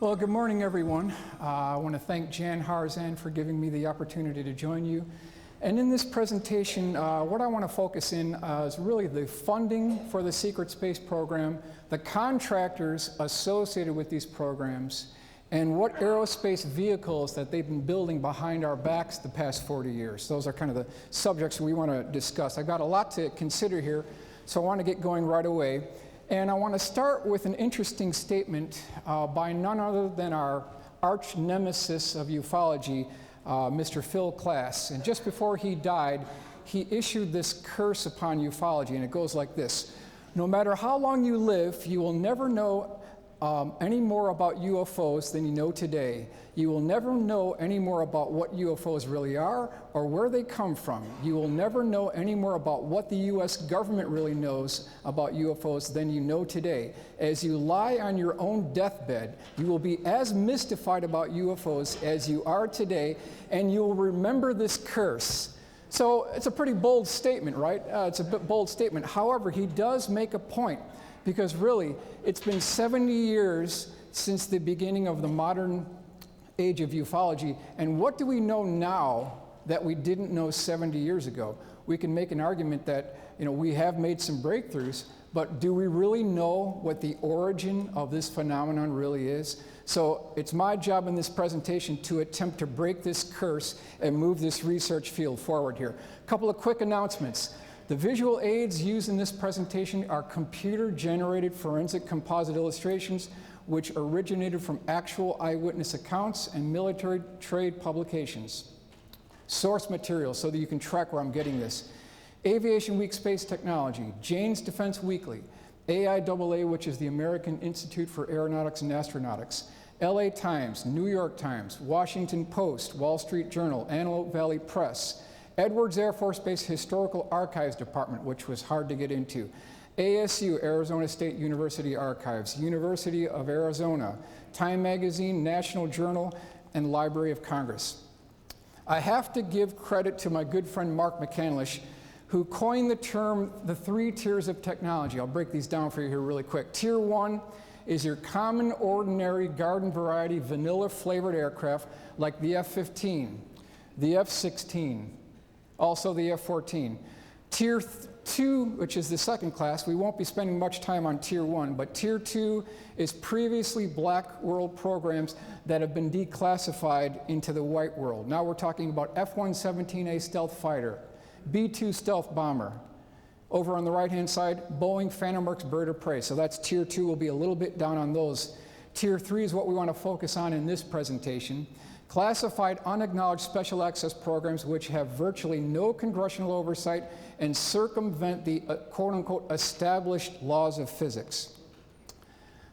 Well, good morning, everyone. I want to thank Jan Harzan for giving me the opportunity to join you. And in this presentation, what I want to focus in is really the funding for the secret space program, the contractors associated with these programs, and what aerospace vehicles that they've been building behind our backs the past 40 years. Those are kind of the subjects we want to discuss. I've got a lot to consider here, so I want to get going right away. And I want to start with an interesting statement by none other than our arch nemesis of ufology, Mr. Phil Klass. And just before he died, he issued this curse upon ufology, and it goes like this: no matter how long you live, you will never know any more about UFOs than you know today. You will never know any more about what UFOs really are or where they come from. You will never know any more about what the US government really knows about UFOs than you know today. As you lie on your own deathbed, you will be as mystified about UFOs as you are today, and you will remember this curse. So it's a pretty bold statement, right? It's a bit bold statement. However, he does make a point, because really, it's been 70 years since the beginning of the modern age of ufology. And what do we know now that we didn't know 70 years ago? We can make an argument that, we have made some breakthroughs, but do we really know what the origin of this phenomenon really is? So it's my job in this presentation to attempt to break this curse and move this research field forward here. A couple of quick announcements. The visual aids used in this presentation are computer-generated forensic composite illustrations which originated from actual eyewitness accounts and military trade publications. Source material, so that you can track where I'm getting this: Aviation Week Space Technology, Jane's Defense Weekly, AIAA, which is the American Institute for Aeronautics and Astronautics, LA Times, New York Times, Washington Post, Wall Street Journal, Antelope Valley Press, Edwards Air Force Base Historical Archives Department, which was hard to get into, ASU, Arizona State University Archives, University of Arizona, Time Magazine, National Journal, and Library of Congress. I have to give credit to my good friend Mark McCandlish, who coined the term the 3 tiers of technology. I'll break these down for you here really quick. Tier 1 is your common, ordinary, garden variety, vanilla flavored aircraft like the F-15, the F-16, also the F-14. Tier 2, which is the second class, we won't be spending much time on Tier 1, but Tier 2 is previously black world programs that have been declassified into the white world. Now we're talking about F-117A stealth fighter, B-2 stealth bomber. Over on the right-hand side, Boeing Phantom Works bird of prey. So that's Tier 2. We'll be a little bit down on those. Tier 3 is what we want to focus on in this presentation. Classified, unacknowledged special access programs which have virtually no congressional oversight and circumvent the quote-unquote established laws of physics.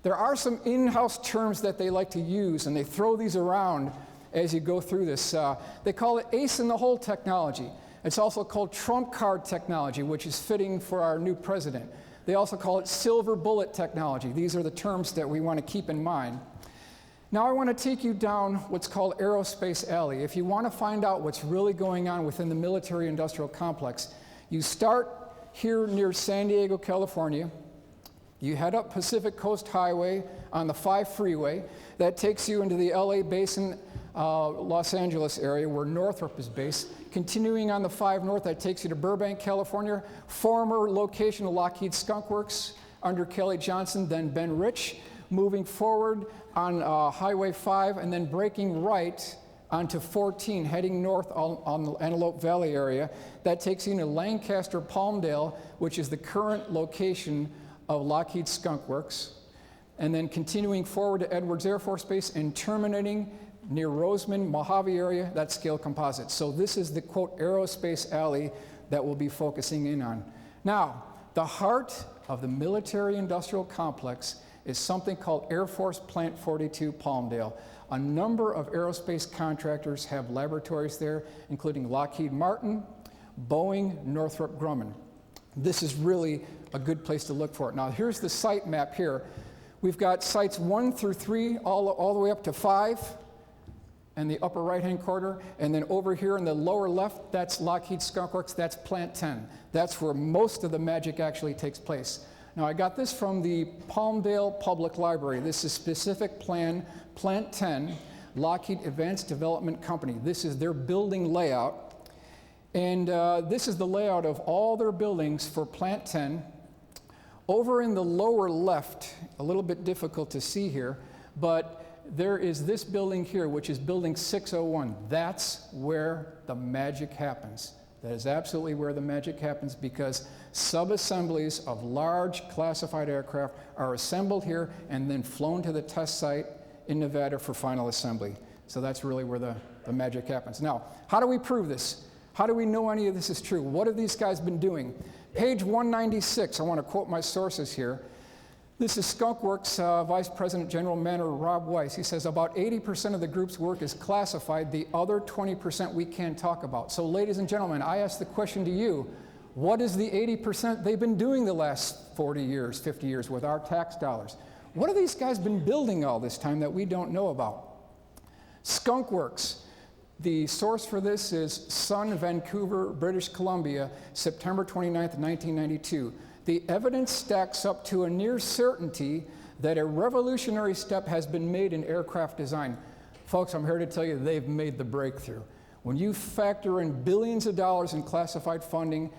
There are some in-house terms that they like to use, and they throw these around as you go through this. They call it ace in the hole technology. It's also called trump card technology, which is fitting for our new president. They also call it silver bullet technology. These are the terms that we want to keep in mind. Now I want to take you down what's called Aerospace Alley. If you want to find out what's really going on within the military-industrial complex, you start here near San Diego, California. You head up Pacific Coast Highway on the 5 freeway. That takes you into the LA Basin, Los Angeles area where Northrop is based. Continuing on the 5 North, that takes you to Burbank, California, former location of Lockheed Skunk Works under Kelly Johnson, then Ben Rich. Moving forward on Highway 5 and then breaking right onto 14, heading north on the Antelope Valley area. That takes you into Lancaster, Palmdale, which is the current location of Lockheed Skunk Works. And then continuing forward to Edwards Air Force Base and terminating near Roseman, Mojave area, that's Scale Composites. So this is the, quote, Aerospace Alley that we'll be focusing in on. Now, the heart of the military-industrial complex is something called Air Force Plant 42, Palmdale. A number of aerospace contractors have laboratories there, including Lockheed Martin, Boeing, Northrop Grumman. This is really a good place to look for it. Now, here's the site map here. We've got sites 1 through 3, all the way up to 5, in the upper right-hand corner. And then over here in the lower left, that's Lockheed Skunk Works, that's Plant 10. That's where most of the magic actually takes place. Now, I got this from the Palmdale Public Library. This is specific plan, Plant 10, Lockheed Advanced Development Company. This is their building layout. And this is the layout of all their buildings for Plant 10. Over in the lower left, a little bit difficult to see here, but there is this building here, which is building 601. That's where the magic happens. That is absolutely where the magic happens, because sub-assemblies of large classified aircraft are assembled here and then flown to the test site in Nevada for final assembly. So that's really where the magic happens. Now, how do we prove this? How do we know any of this is true? What have these guys been doing? Page 196, I want to quote my sources here. This is Skunk Works Vice President General Manager Rob Weiss. He says about 80% of the group's work is classified. The other 20% we can't talk about. So ladies and gentlemen, I ask the question to you, what is the 80% they've been doing the last 40 years, 50 years with our tax dollars? What have these guys been building all this time that we don't know about? Skunk Works. The source for this is Sun, Vancouver, British Columbia, September 29th, 1992. The evidence stacks up to a near certainty that a revolutionary step has been made in aircraft design. Folks, I'm here to tell you they've made the breakthrough. When you factor in billions of dollars in classified funding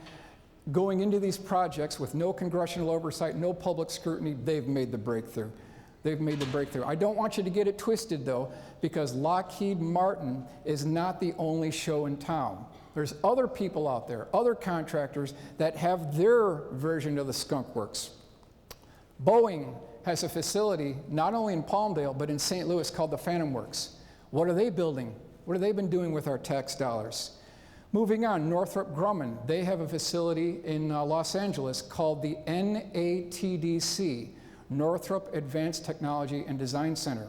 going into these projects with no congressional oversight, no public scrutiny, they've made the breakthrough. They've made the breakthrough. I don't want you to get it twisted, though, because Lockheed Martin is not the only show in town. There's other people out there, other contractors that have their version of the Skunk Works. Boeing has a facility not only in Palmdale, but in St. Louis called the Phantom Works. What are they building? What have they been doing with our tax dollars? Moving on, Northrop Grumman, they have a facility in Los Angeles called the NATDC, Northrop Advanced Technology and Design Center.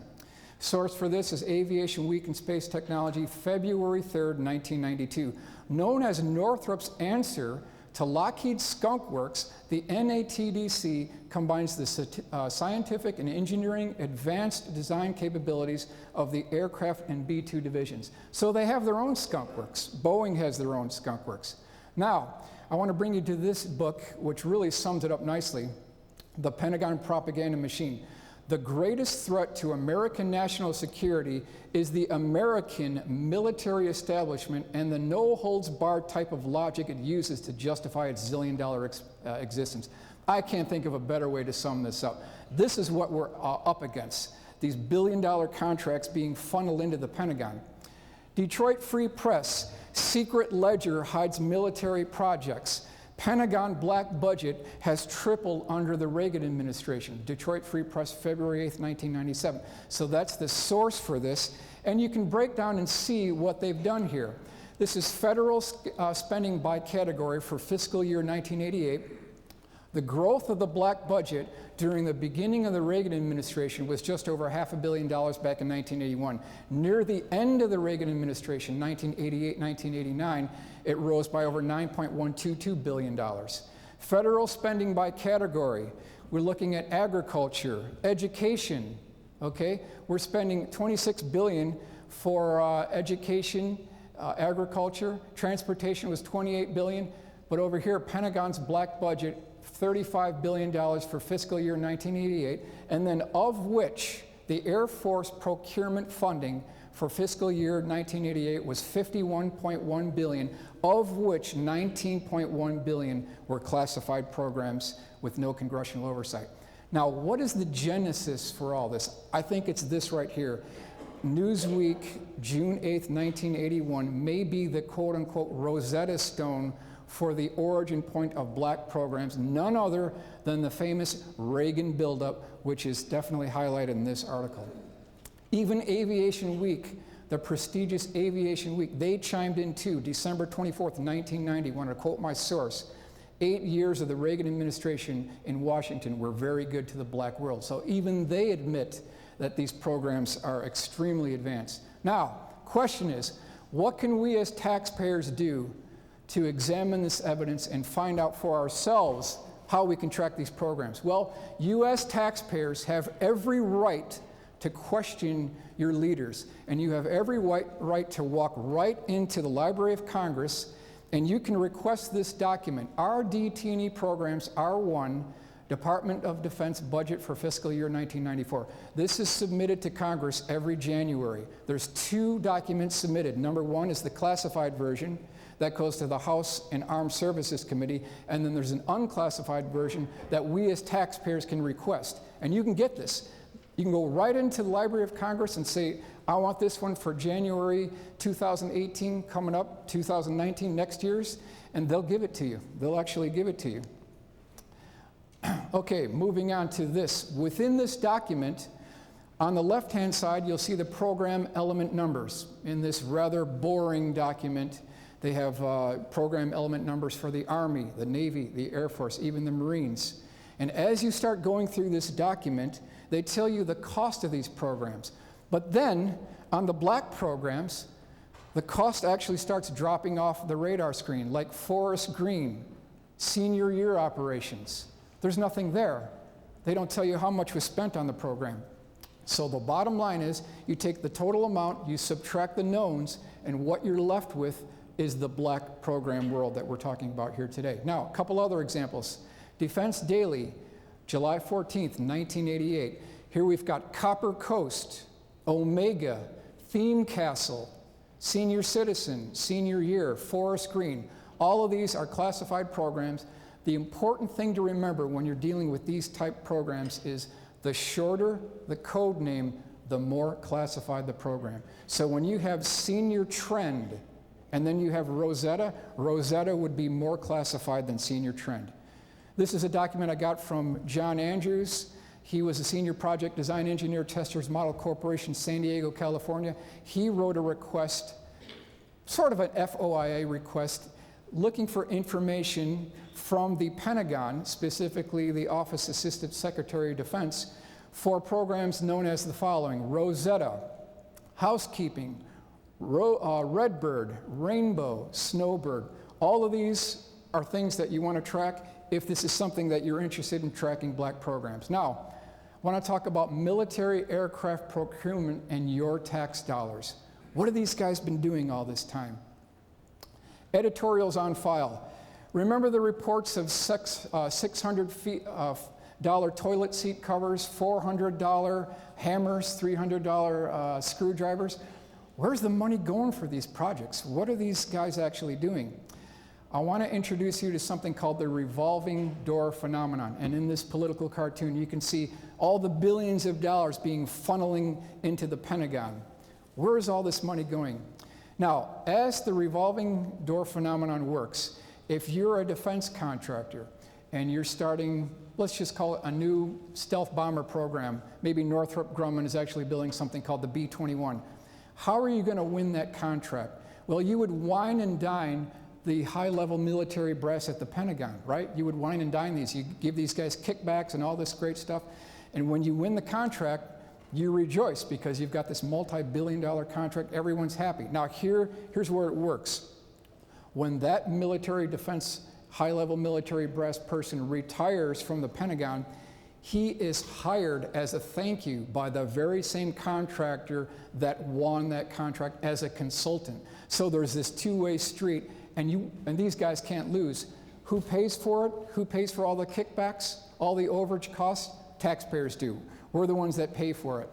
Source for this is Aviation Week in Space Technology, February 3rd, 1992. Known as Northrop's answer to Lockheed's Skunk Works, the NATDC combines the scientific and engineering advanced design capabilities of the aircraft and B-2 divisions. So they have their own Skunk Works. Boeing has their own Skunk Works. Now, I want to bring you to this book, which really sums it up nicely. The Pentagon Propaganda Machine. The greatest threat to American national security is the American military establishment and the no-holds-barred type of logic it uses to justify its zillion-dollar existence. I can't think of a better way to sum this up. This is what we're up against, these billion-dollar contracts being funneled into the Pentagon. Detroit Free Press, secret ledger hides military projects. Pentagon black budget has tripled under the Reagan administration. Detroit Free Press, February 8th, 1997. So that's the source for this. And you can break down and see what they've done here. This is federal spending by category for fiscal year 1988. The growth of the black budget during the beginning of the Reagan administration was just over $500 million back in 1981. Near the end of the Reagan administration, 1988, 1989, it rose by over $9.122 billion. Federal spending by category, we're looking at agriculture, education, okay? We're spending $26 billion for education, agriculture. Transportation was $28 billion, but over here, Pentagon's black budget, $35 billion for fiscal year 1988, and then of which the Air Force procurement funding for fiscal year 1988 was $51.1 billion, of which $19.1 billion were classified programs with no congressional oversight. Now, what is the genesis for all this? I think it's this right here. Newsweek, June 8th, 1981, may be the quote-unquote Rosetta Stone for the origin point of black programs, none other than the famous Reagan buildup, which is definitely highlighted in this article. Even Aviation Week, the prestigious Aviation Week, they chimed in too, December 24th, 1990, I want to quote my source, 8 years of the Reagan administration in Washington were very good to the black world. So even they admit that these programs are extremely advanced. Now, question is, what can we as taxpayers do to examine this evidence and find out for ourselves how we can track these programs? Well, U.S. taxpayers have every right to question your leaders, and you have every right to walk right into the Library of Congress, and you can request this document. Our DT&E programs are one Department of Defense budget for fiscal year 1994. This is submitted to Congress every January. There's 2 documents submitted. Number 1 is the classified version that goes to the House and Armed Services Committee, and then there's an unclassified version that we as taxpayers can request. And you can get this. You can go right into the Library of Congress and say, I want this one for January 2018 coming up, 2019, next year's, and they'll give it to you. They'll actually give it to you. Okay, moving on to this. Within this document, on the left-hand side, you'll see the program element numbers. In this rather boring document, they have program element numbers for the Army, the Navy, the Air Force, even the Marines. And as you start going through this document, they tell you the cost of these programs. But then, on the black programs, the cost actually starts dropping off the radar screen, like Forest Green, senior year operations. There's nothing there. They don't tell you how much was spent on the program. So the bottom line is, you take the total amount, you subtract the knowns, and what you're left with is the black program world that we're talking about here today. Now, a couple other examples. Defense Daily, July 14th, 1988. Here we've got Copper Coast, Omega, Theme Castle, Senior Citizen, Senior Year, Forest Green. All of these are classified programs. The important thing to remember when you're dealing with these type programs is the shorter the code name, the more classified the program. So when you have Senior Trend and then you have Rosetta, Rosetta would be more classified than Senior Trend. This is a document I got from John Andrews. He was a senior project design engineer, Testers Model Corporation, San Diego, California. He wrote a request, sort of an FOIA request, looking for information from the Pentagon, specifically the Office Assistant Secretary of Defense, for programs known as the following: Rosetta, Housekeeping, Redbird, Rainbow, Snowbird. All of these are things that you want to track if this is something that you're interested in tracking black programs. Now, I want to talk about military aircraft procurement and your tax dollars. What have these guys been doing all this time? Editorials on file. Remember the reports of $600 toilet seat covers, $400 hammers, $300 screwdrivers? Where's the money going for these projects? What are these guys actually doing? I want to introduce you to something called the revolving door phenomenon. And in this political cartoon, you can see all the billions of dollars being funneling into the Pentagon. Where is all this money going? Now, as the revolving door phenomenon works, if you're a defense contractor and you're starting, let's just call it a new stealth bomber program, maybe Northrop Grumman is actually building something called the B-21. How are you going to win that contract? Well, you would wine and dine the high-level military brass at the Pentagon, right? You would wine and dine these. You give these guys kickbacks and all this great stuff. And when you win the contract, you rejoice because you've got this multi-billion-dollar contract. Everyone's happy. Now, here's where it works. When that military defense, high-level military brass person retires from the Pentagon, he is hired as a thank you by the very same contractor that won that contract as a consultant. So there's this two-way street, and these guys can't lose. Who pays for it? Who pays for all the kickbacks, all the overage costs? Taxpayers do. We're the ones that pay for it.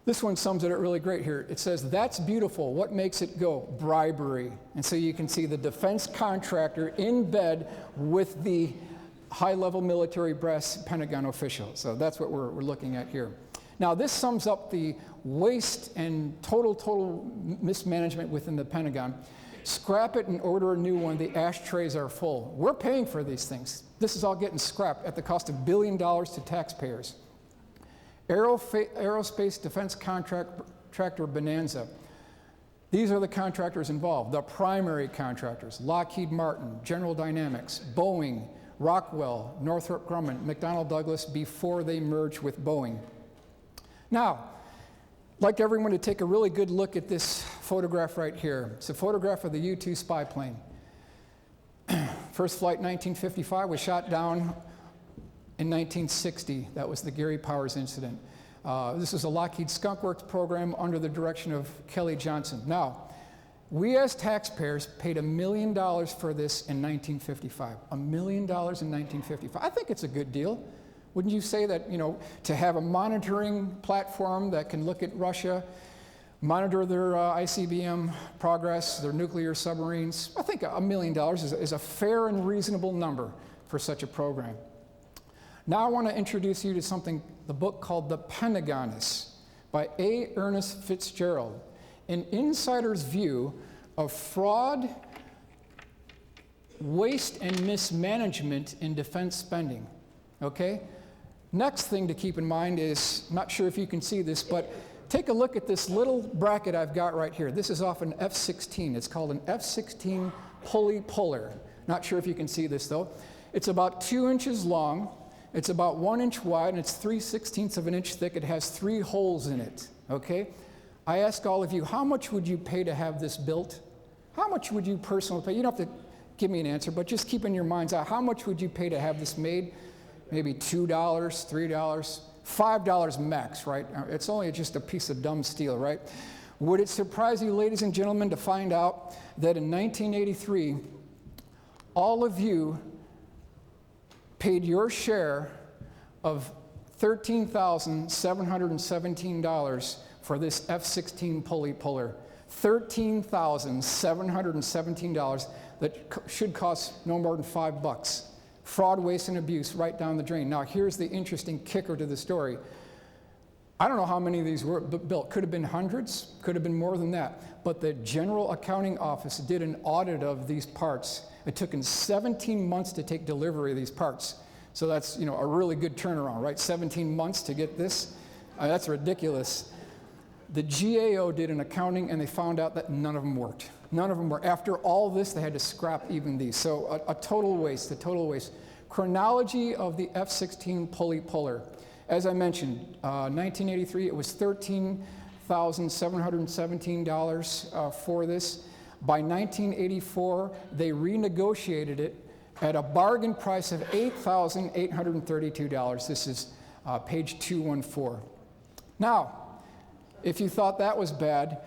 This one sums it up really great here. It says, that's beautiful. What makes it go? Bribery. And so you can see the defense contractor in bed with the high-level military brass Pentagon official. So that's what we're looking at here. Now, this sums up the waste and total mismanagement within the Pentagon. Scrap it and order a new one. The ashtrays are full. We're paying for these things. This is all getting scrapped at the cost of $1 billion to taxpayers. Aerospace defense contractor bonanza. These are the contractors involved, the primary contractors: Lockheed Martin, General Dynamics, Boeing, Rockwell, Northrop Grumman, McDonnell Douglas, before they merged with Boeing. Now, I'd like everyone to take a really good look at this photograph right here. It's a photograph of the U-2 spy plane. First flight, 1955, was shot down in 1960. That was the Gary Powers incident. This is a Lockheed Skunk Works program under the direction of Kelly Johnson. Now, We as taxpayers paid $1 million for this in 1955. $1 million in 1955. I think it's a good deal. Wouldn't you say that, to have a monitoring platform that can look at Russia, monitor their ICBM progress, their nuclear submarines? I think $1 million is a fair and reasonable number for such a program. Now I want to introduce you to the book called The Pentagonists by A. Ernest Fitzgerald, an insider's view of fraud, waste, and mismanagement in defense spending. Okay? Next thing to keep in mind is, not sure if you can see this, but take a look at this little bracket I've got right here. This is off an F-16. It's called an F-16 pulley puller. Not sure if you can see this though. It's about 2 inches long. It's about 1 inch wide, and it's 3/16 of an inch thick. It has 3 holes in it. Okay? I ask all of you, how much would you pay to have this built? How much would you personally pay? You don't have to give me an answer, but just keep in your mind's eye, how much would you pay to have this made? Maybe $2, $3, $5 max, right? It's only just a piece of dumb steel, right? Would it surprise you, ladies and gentlemen, to find out that in 1983, all of you paid your share of $13,717 for this F-16 pulley puller? $13,717 that should cost no more than $5. Fraud, waste, and abuse right down the drain. Now, here's the interesting kicker to the story. I don't know how many of these were built. Could have been hundreds, could have been more than that. But the General Accounting Office did an audit of these parts. It took them 17 months to take delivery of these parts. So that's, a really good turnaround, right? 17 months to get this. That's ridiculous. The GAO did an accounting, and they found out that none of them worked. None of them were. After all this, they had to scrap even these. So a total waste, Chronology of the F-16 pulley puller. As I mentioned, 1983, it was $13,717 for this. By 1984, they renegotiated it at a bargain price of $8,832. This is page 214. Now, if you thought that was bad,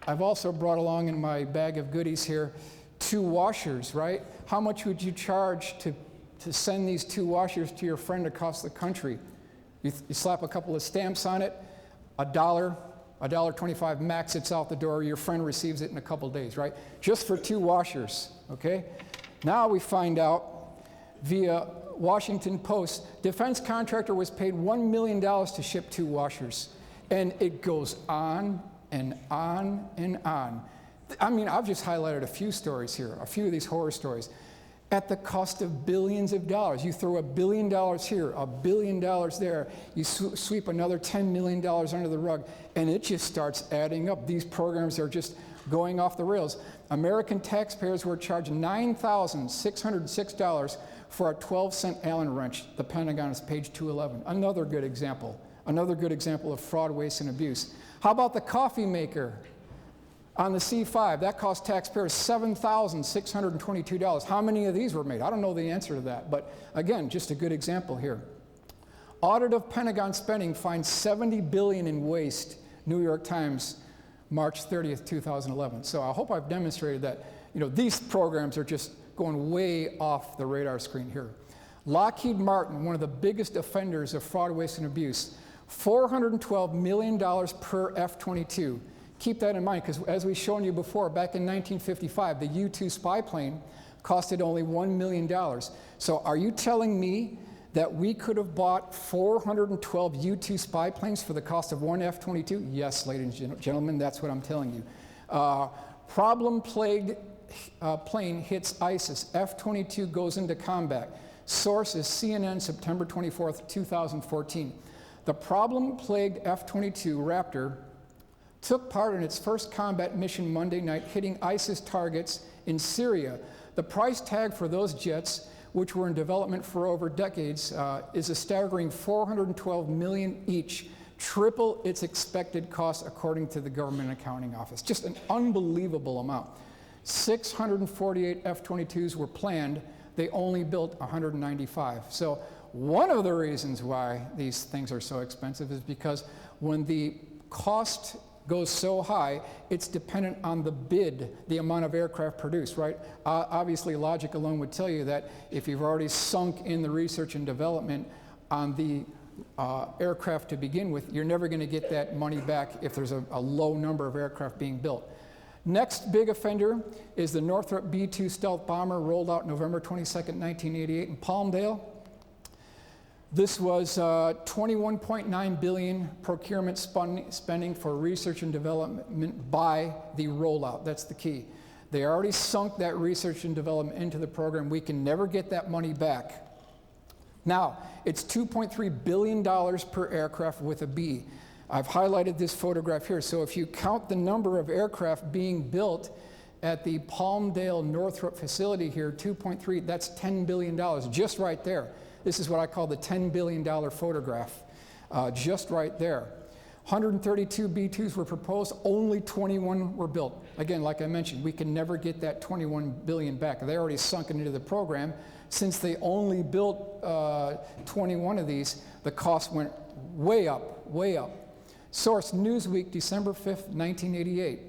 I've also brought along in my bag of goodies here 2 washers, right? How much would you charge to send these 2 washers to your friend across the country? You slap a couple of stamps on it, $1.25 max, it's out the door. Your friend receives it in a couple days, right? Just for 2 washers, okay? Now we find out via Washington Post, defense contractor was paid $1 million to ship 2 washers. And it goes on and on and on. I mean, I've just highlighted a few stories here, a few of these horror stories. At the cost of billions of dollars. You throw $1 billion here, $1 billion there, you sweep another $10 million under the rug, and it just starts adding up. These programs are just going off the rails. American taxpayers were charged $9,606 for a 12-cent Allen wrench. The Pentagon is page 211. Another good example of fraud, waste, and abuse. How about the coffee maker on the C-5? That cost taxpayers $7,622. How many of these were made? I don't know the answer to that, but again, just a good example here. Audit of Pentagon spending finds $70 billion in waste. New York Times, March 30th, 2011. So I hope I've demonstrated that, these programs are just going way off the radar screen here. Lockheed Martin, one of the biggest offenders of fraud, waste, and abuse, $412 million per F-22. Keep that in mind, because as we've shown you before, back in 1955, the U-2 spy plane costed only $1 million. So are you telling me that we could have bought 412 U-2 spy planes for the cost of 1 F-22? Yes, ladies and gentlemen, that's what I'm telling you. Problem-plagued plane hits ISIS. F-22 goes into combat. Source is CNN, September 24th, 2014. The problem-plagued F-22 Raptor took part in its first combat mission Monday night, hitting ISIS targets in Syria. The price tag for those jets, which were in development for over decades, is a staggering $412 million each, triple its expected cost according to the Government Accounting Office. Just an unbelievable amount. 648 F-22s were planned. They only built 195. So one of the reasons why these things are so expensive is because when the cost goes so high, it's dependent on the bid, the amount of aircraft produced, right? Obviously, logic alone would tell you that if you've already sunk in the research and development on the aircraft to begin with, you're never going to get that money back if there's a low number of aircraft being built. Next big offender is the Northrop B-2 stealth bomber, rolled out November 22nd, 1988 in Palmdale. This was $21.9 billion procurement spending for research and development by the rollout. That's the key. They already sunk that research and development into the program. We can never get that money back. Now, it's $2.3 billion per aircraft with a B. I've highlighted this photograph here. So if you count the number of aircraft being built at the Palmdale Northrop facility here, 2.3, that's $10 billion, just right there. This is what I call the $10 billion photograph, just right there. 132 B-2s were proposed, only 21 were built. Again, like I mentioned, we can never get that 21 billion back. They already sunk into the program. Since they only built 21 of these, the cost went way up, way up. Source, Newsweek, December 5th, 1988.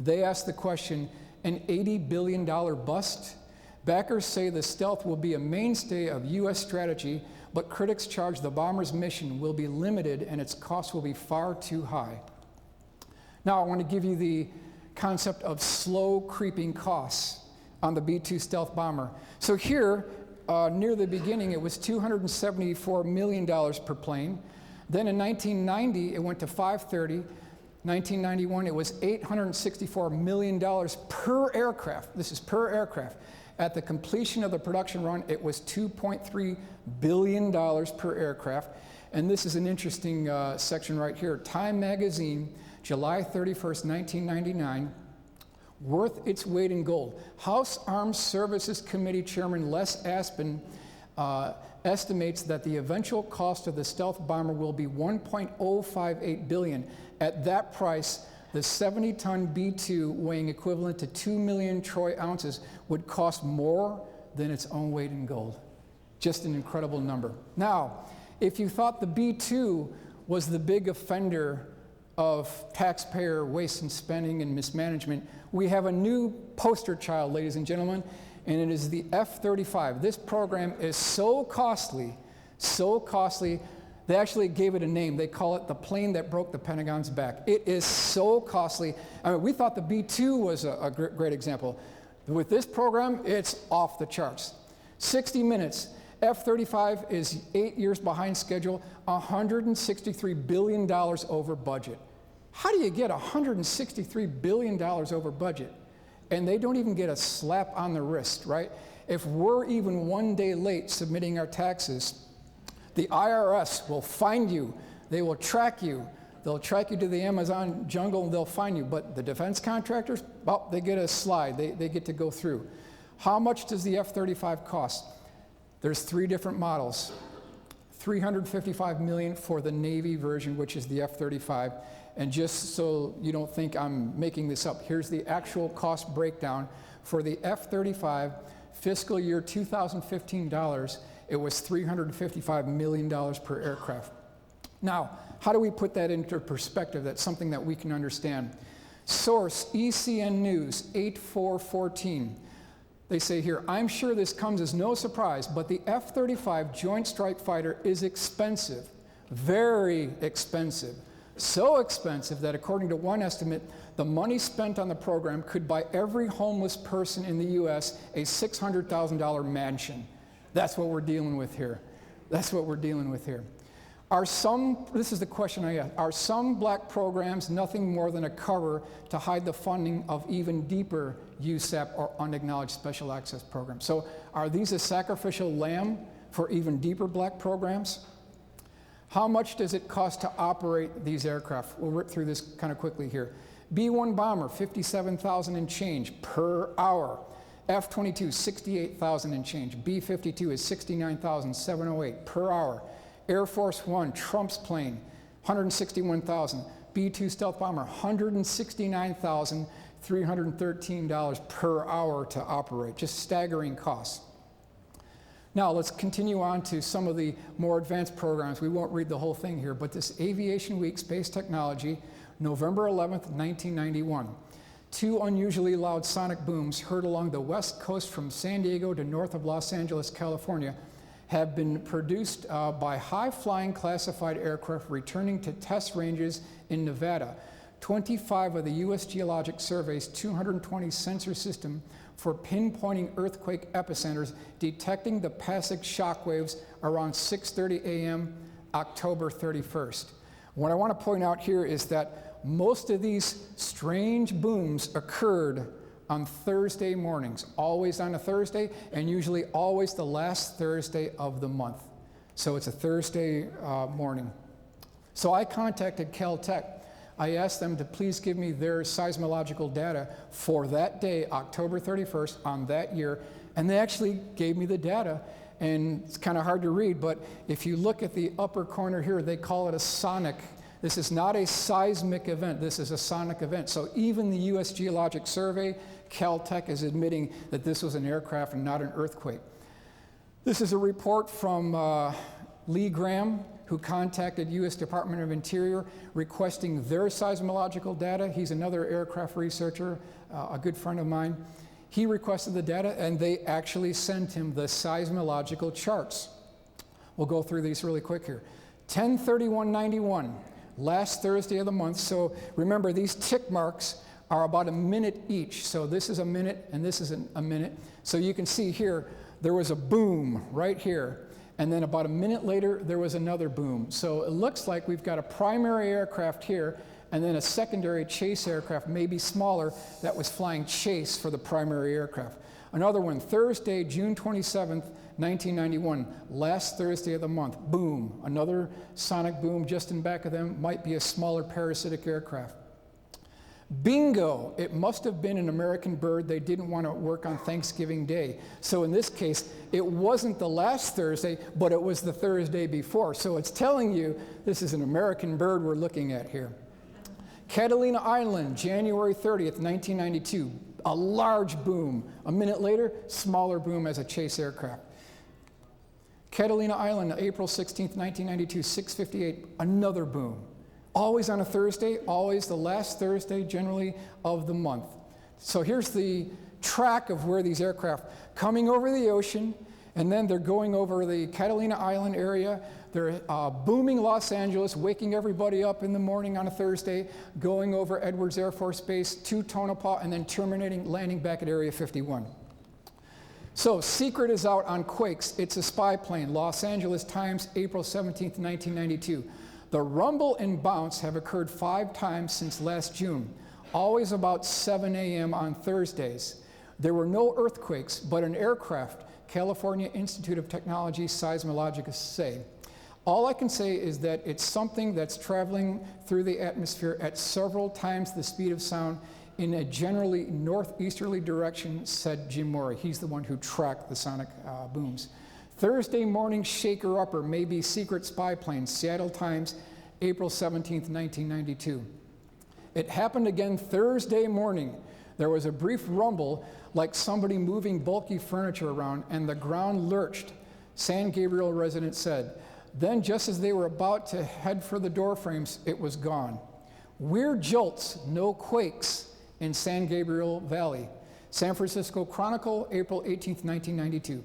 They asked the question, an $80 billion bust? Backers say the stealth will be a mainstay of U.S. strategy, but critics charge the bomber's mission will be limited and its costs will be far too high. Now, I want to give you the concept of slow creeping costs on the B-2 stealth bomber. So here, near the beginning, it was $274 million per plane. Then in 1990, it went to 530. 1991, it was $864 million per aircraft. This is per aircraft. At the completion of the production run, it was $2.3 billion per aircraft. And this is an interesting section right here. Time magazine, July 31st, 1999, worth its weight in gold. House Armed Services Committee Chairman Les Aspin estimates that the eventual cost of the stealth bomber will be $1.058 billion. At that price, the 70-ton B-2, weighing equivalent to 2 million troy ounces, would cost more than its own weight in gold. Just an incredible number. Now, if you thought the B-2 was the big offender of taxpayer waste and spending and mismanagement, we have a new poster child, ladies and gentlemen, and it is the F-35. This program is so costly, they actually gave it a name. They call it the plane that broke the Pentagon's back. It is so costly. I mean, we thought the B-2 was a great example. With this program, it's off the charts. 60 Minutes. F-35 is 8 years behind schedule, $163 billion over budget. How do you get $163 billion over budget? And they don't even get a slap on the wrist, right? If we're even 1 day late submitting our taxes, the IRS will find you. They will track you. They'll track you to the Amazon jungle and they'll find you. But the defense contractors, well, they get a slide. They get to go through. How much does the F-35 cost? There's 3 different models. $355 million for the Navy version, which is the F-35. And just so you don't think I'm making this up, here's the actual cost breakdown for the F-35 fiscal year 2015 dollars. It was $355 million per aircraft. Now, how do we put that into perspective? That's something that we can understand. Source, ECN News, 8414. They say here, I'm sure this comes as no surprise, but the F-35 Joint Strike Fighter is expensive, very expensive. So expensive that according to one estimate, the money spent on the program could buy every homeless person in the US a $600,000 mansion. That's what we're dealing with here. That's what we're dealing with here. This is the question I ask, are some black programs nothing more than a cover to hide the funding of even deeper USAP or unacknowledged special access programs? So are these a sacrificial lamb for even deeper black programs? How much does it cost to operate these aircraft? We'll rip through this kind of quickly here. B-1 bomber, $57,000 and change per hour. F-22, $68,000 and change. B-52 is $69,708 per hour. Air Force One, Trump's plane, $161,000. B-2 stealth bomber, $169,313 per hour to operate. Just staggering costs. Now let's continue on to some of the more advanced programs. We won't read the whole thing here, but this Aviation Week Space Technology, November 11th, 1991. 2 unusually loud sonic booms heard along the west coast from San Diego to north of Los Angeles, California, have been produced by high-flying classified aircraft returning to test ranges in Nevada. 25 of the U.S. Geologic Survey's 220 sensor system for pinpointing earthquake epicenters, detecting the passing shock waves around 6:30 a.m. October 31st. What I want to point out here is that most of these strange booms occurred on Thursday mornings, always on a Thursday, and usually always the last Thursday of the month. So it's a Thursday morning. So I contacted Caltech. I asked them to please give me their seismological data for that day, October 31st, on that year, and they actually gave me the data. And it's kind of hard to read, but if you look at the upper corner here, they call it a sonic. This is not a seismic event, this is a sonic event. So even the U.S. Geologic Survey, Caltech is admitting that this was an aircraft and not an earthquake. This is a report from Lee Graham, who contacted U.S. Department of Interior requesting their seismological data. He's another aircraft researcher, a good friend of mine. He requested the data, and they actually sent him the seismological charts. We'll go through these really quick here. 10/31/91, last Thursday of the month. So remember, these tick marks are about a minute each. So this is a minute, and this is a minute. So you can see here, there was a boom right here. And then about a minute later, there was another boom. So it looks like we've got a primary aircraft here, and then a secondary chase aircraft, maybe smaller, that was flying chase for the primary aircraft. Another one, Thursday, June 27th, 1991, last Thursday of the month, boom. Another sonic boom just in back of them, might be a smaller parasitic aircraft. Bingo, it must have been an American bird. They didn't want to work on Thanksgiving Day. So in this case, it wasn't the last Thursday, but it was the Thursday before. So it's telling you this is an American bird we're looking at here. Catalina Island, January 30th, 1992, a large boom. A minute later, smaller boom as a chase aircraft. Catalina Island, April 16th, 1992, 6:58, another boom. Always on a Thursday, always the last Thursday generally of the month. So here's the track of where these aircraft coming over the ocean, and then they're going over the Catalina Island area. They're booming Los Angeles, waking everybody up in the morning on a Thursday, going over Edwards Air Force Base to Tonopah, and then terminating, landing back at Area 51. So Secret is out on quakes. It's a spy plane. Los Angeles Times, April 17th, 1992. The rumble and bounce have occurred 5 times since last June, always about 7 a.m. on Thursdays. There were no earthquakes, but an aircraft, California Institute of Technology seismologists say. All I can say is that it's something that's traveling through the atmosphere at several times the speed of sound in a generally northeasterly direction, said Jim Morey. He's the one who tracked the sonic booms. Thursday morning shaker-upper may be secret spy plane, Seattle Times, April 17th, 1992. It happened again Thursday morning. There was a brief rumble like somebody moving bulky furniture around, and the ground lurched, San Gabriel resident said. Then, just as they were about to head for the door frames, it was gone. Weird jolts, no quakes in San Gabriel Valley. San Francisco Chronicle, April 18th, 1992.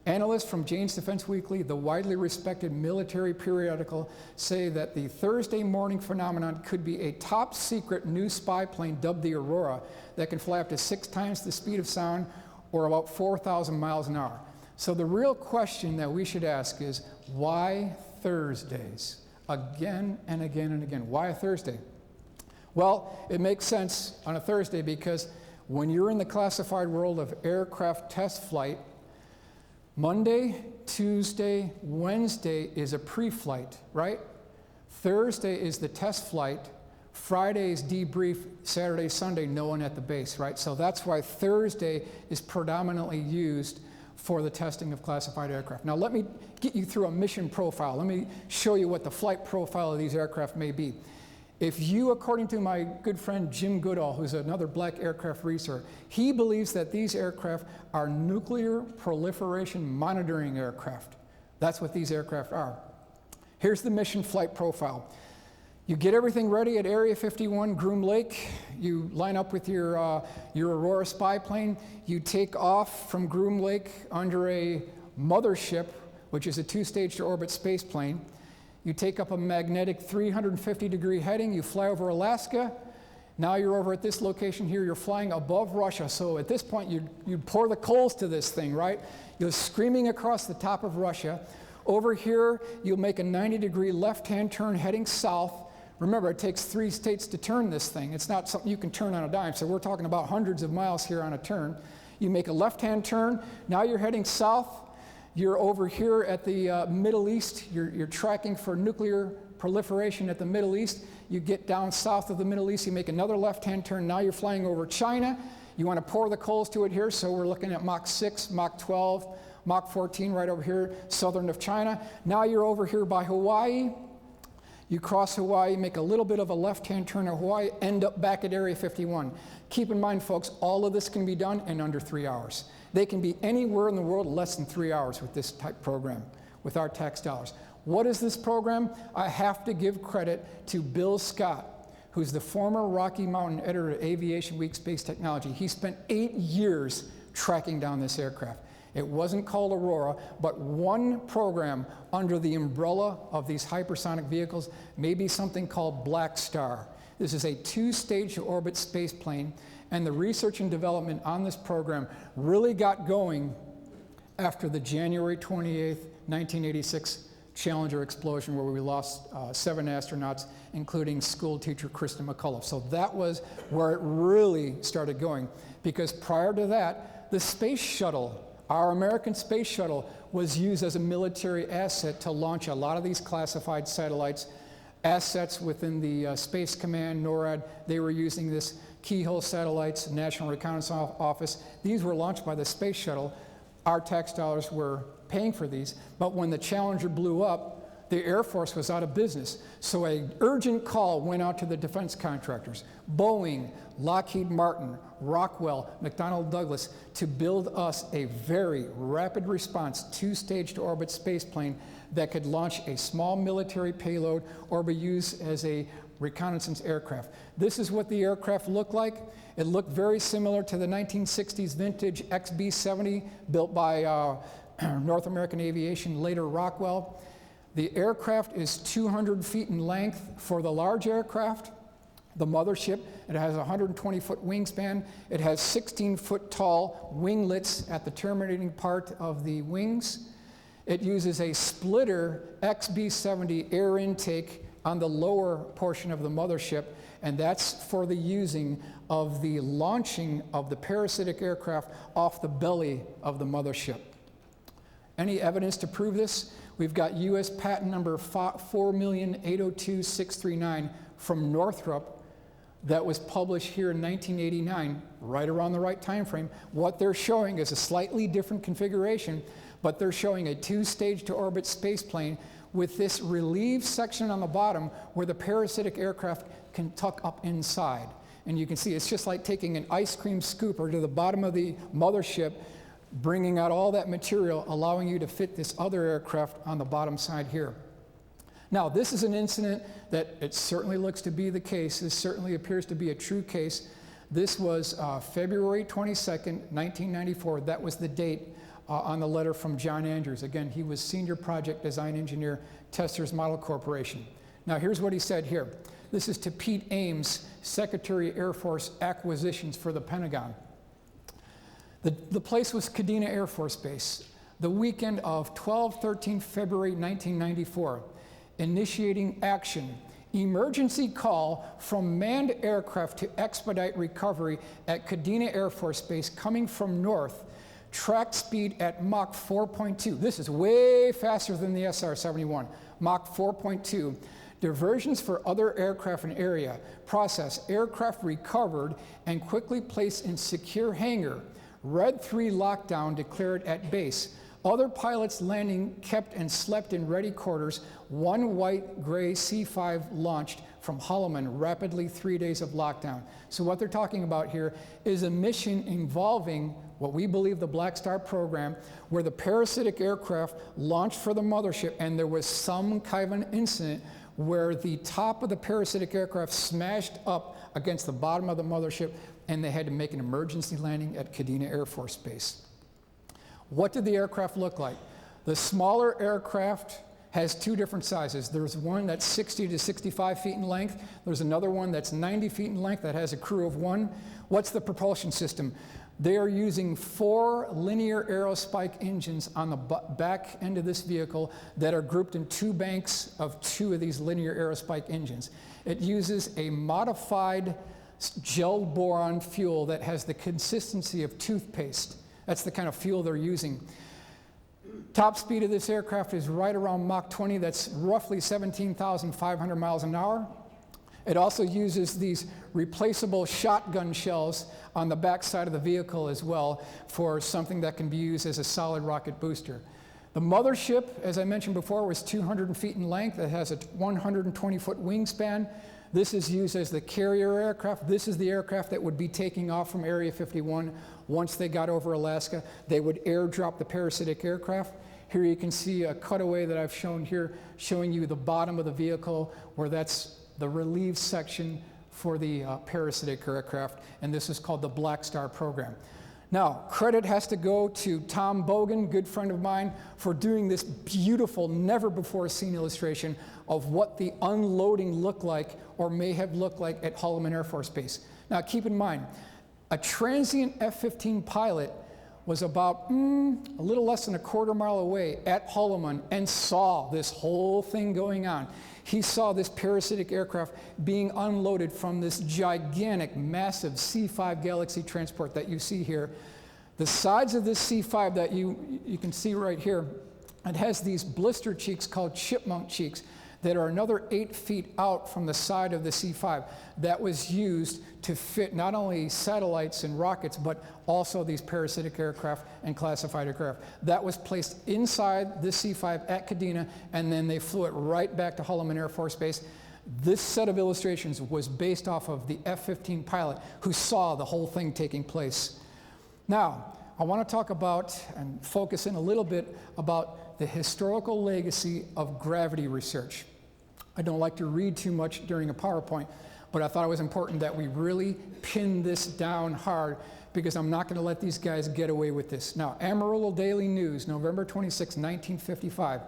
Analysts from Jane's Defense Weekly, the widely respected military periodical, say that the Thursday morning phenomenon could be a top secret new spy plane dubbed the Aurora that can fly up to 6 times the speed of sound, or about 4,000 miles an hour. So the real question that we should ask is, why Thursdays? Again and again and again. Why a Thursday? Well, it makes sense on a Thursday because when you're in the classified world of aircraft test flight, Monday, Tuesday, Wednesday is a pre-flight, right? Thursday is the test flight. Friday is debrief. Saturday, Sunday, no one at the base, right? So that's why Thursday is predominantly used for the testing of classified aircraft. Now let me get you through a mission profile. Let me show you what the flight profile of these aircraft may be. If you, according to my good friend Jim Goodall, who's another black aircraft researcher, he believes that these aircraft are nuclear proliferation monitoring aircraft. That's what these aircraft are. Here's the mission flight profile. You get everything ready at Area 51, Groom Lake. You line up with your Aurora spy plane. You take off from Groom Lake under a mothership, which is a two-stage-to-orbit space plane. You take up a magnetic 350-degree heading. You fly over Alaska. Now you're over at this location here. You're flying above Russia. So at this point, you'd pour the coals to this thing, right? You're screaming across the top of Russia. Over here, you'll make a 90-degree left-hand turn heading south. Remember, it takes 3 states to turn this thing. It's not something you can turn on a dime. So we're talking about hundreds of miles here on a turn. You make a left-hand turn. Now you're heading south. You're over here at the Middle East. You're tracking for nuclear proliferation at the Middle East. You get down south of the Middle East. You make another left-hand turn. Now you're flying over China. You want to pour the coals to it here. So we're looking at Mach 6, Mach 12, Mach 14 right over here, southern of China. Now you're over here by Hawaii. You cross Hawaii, make a little bit of a left-hand turn at Hawaii, end up back at Area 51. Keep in mind, folks, all of this can be done in under 3 hours. They can be anywhere in the world less than 3 hours with this type program, with our tax dollars. What is this program? I have to give credit to Bill Scott, who's the former Rocky Mountain editor at Aviation Week Space Technology. He spent 8 years tracking down this aircraft. It wasn't called Aurora, but one program under the umbrella of these hypersonic vehicles may be something called Black Star. This is a 2-stage-to-orbit space plane, and the research and development on this program really got going after the January 28th, 1986 Challenger explosion, where we lost 7 astronauts, including school teacher Krista McCullough. So that was where it really started going, because prior to that, the space shuttle, our American space shuttle, was used as a military asset to launch a lot of these classified satellites, assets within the Space Command, NORAD. They were using this keyhole satellites, National Reconnaissance Office. These were launched by the space shuttle. Our tax dollars were paying for these. But when the Challenger blew up, the Air Force was out of business. So an urgent call went out to the defense contractors, Boeing, Lockheed Martin, Rockwell, McDonnell Douglas, to build us a very rapid response 2-stage-to-orbit space plane that could launch a small military payload or be used as a reconnaissance aircraft. This is what the aircraft looked like. It looked very similar to the 1960s vintage XB-70 built by North American Aviation, later Rockwell. The aircraft is 200 feet in length for the large aircraft. The mothership, it has a 120-foot wingspan. It has 16-foot tall winglets at the terminating part of the wings. It uses a splitter XB-70 air intake on the lower portion of the mothership, and that's for the using of the launching of the parasitic aircraft off the belly of the mothership. Any evidence to prove this? We've got US patent number 4,802,639 from Northrop that was published here in 1989, right around the right time frame. What they're showing is a slightly different configuration, but they're showing a 2-stage-to-orbit space plane with this relieved section on the bottom where the parasitic aircraft can tuck up inside. And you can see it's just like taking an ice cream scooper to the bottom of the mothership, bringing out all that material, allowing you to fit this other aircraft on the bottom side here. Now, this is an incident that it certainly looks to be the case. This certainly appears to be a true case. This was February 22nd, 1994. That was the date on the letter from John Andrews. Again, he was Senior Project Design Engineer, Testers Model Corporation. Now, here's what he said here. This is to Pete Ames, Secretary of Air Force Acquisitions for the Pentagon. The place was Kadena Air Force Base. The weekend of 12-13 February 1994, initiating action. Emergency call from manned aircraft to expedite recovery at Kadena Air Force Base coming from north. Track speed at Mach 4.2. This is way faster than the SR-71. Mach 4.2. Diversions for other aircraft in area. Process. Aircraft recovered and quickly placed in secure hangar. Red 3 lockdown declared at base. Other pilots landing kept and slept in ready quarters. One white-gray C-5 launched from Holloman rapidly 3 days of lockdown. So what they're talking about here is a mission involving what we believe the Black Star program, where the parasitic aircraft launched for the mothership, and there was some kind of an incident where the top of the parasitic aircraft smashed up against the bottom of the mothership, and they had to make an emergency landing at Kadena Air Force Base. What did the aircraft look like? The smaller aircraft has two different sizes. There's one that's 60 to 65 feet in length. There's another one that's 90 feet in length that has a crew of one. What's the propulsion system? They are using 4 linear aerospike engines on the back end of this vehicle that are grouped in 2 banks of 2 of these linear aerospike engines. It uses a modified gel boron fuel that has the consistency of toothpaste. That's the kind of fuel they're using. Top speed of this aircraft is right around Mach 20. That's roughly 17,500 miles an hour. It also uses these replaceable shotgun shells on the back side of the vehicle as well for something that can be used as a solid rocket booster. The mothership, as I mentioned before, was 200 feet in length. It has a 120-foot wingspan. This is used as the carrier aircraft. This is the aircraft that would be taking off from Area 51 once they got over Alaska. They would airdrop the parasitic aircraft. Here you can see a cutaway that I've shown here, showing you the bottom of the vehicle, where that's the relief section for the parasitic aircraft, and this is called the Black Star program. Now, credit has to go to Tom Bogan, good friend of mine, for doing this beautiful, never-before-seen illustration of what the unloading looked like or may have looked like at Holloman Air Force Base. Now, keep in mind, a transient F-15 pilot was about a little less than a quarter mile away at Holloman and saw this whole thing going on. He saw this parasitic aircraft being unloaded from this gigantic, massive C-5 Galaxy transport that you see here. The sides of this C-5 that you can see right here, it has these blister cheeks called chipmunk cheeks that are another 8 feet out from the side of the C-5. That was used to fit not only satellites and rockets, but also these parasitic aircraft and classified aircraft. That was placed inside the C-5 at Kadena, and then they flew it right back to Holloman Air Force Base. This set of illustrations was based off of the F-15 pilot who saw the whole thing taking place. Now, I want to talk about and focus in a little bit about the historical legacy of gravity research. I don't like to read too much during a PowerPoint, but I thought it was important that we really pin this down hard, because I'm not going to let these guys get away with this. Now, Amarillo Daily News, November 26, 1955.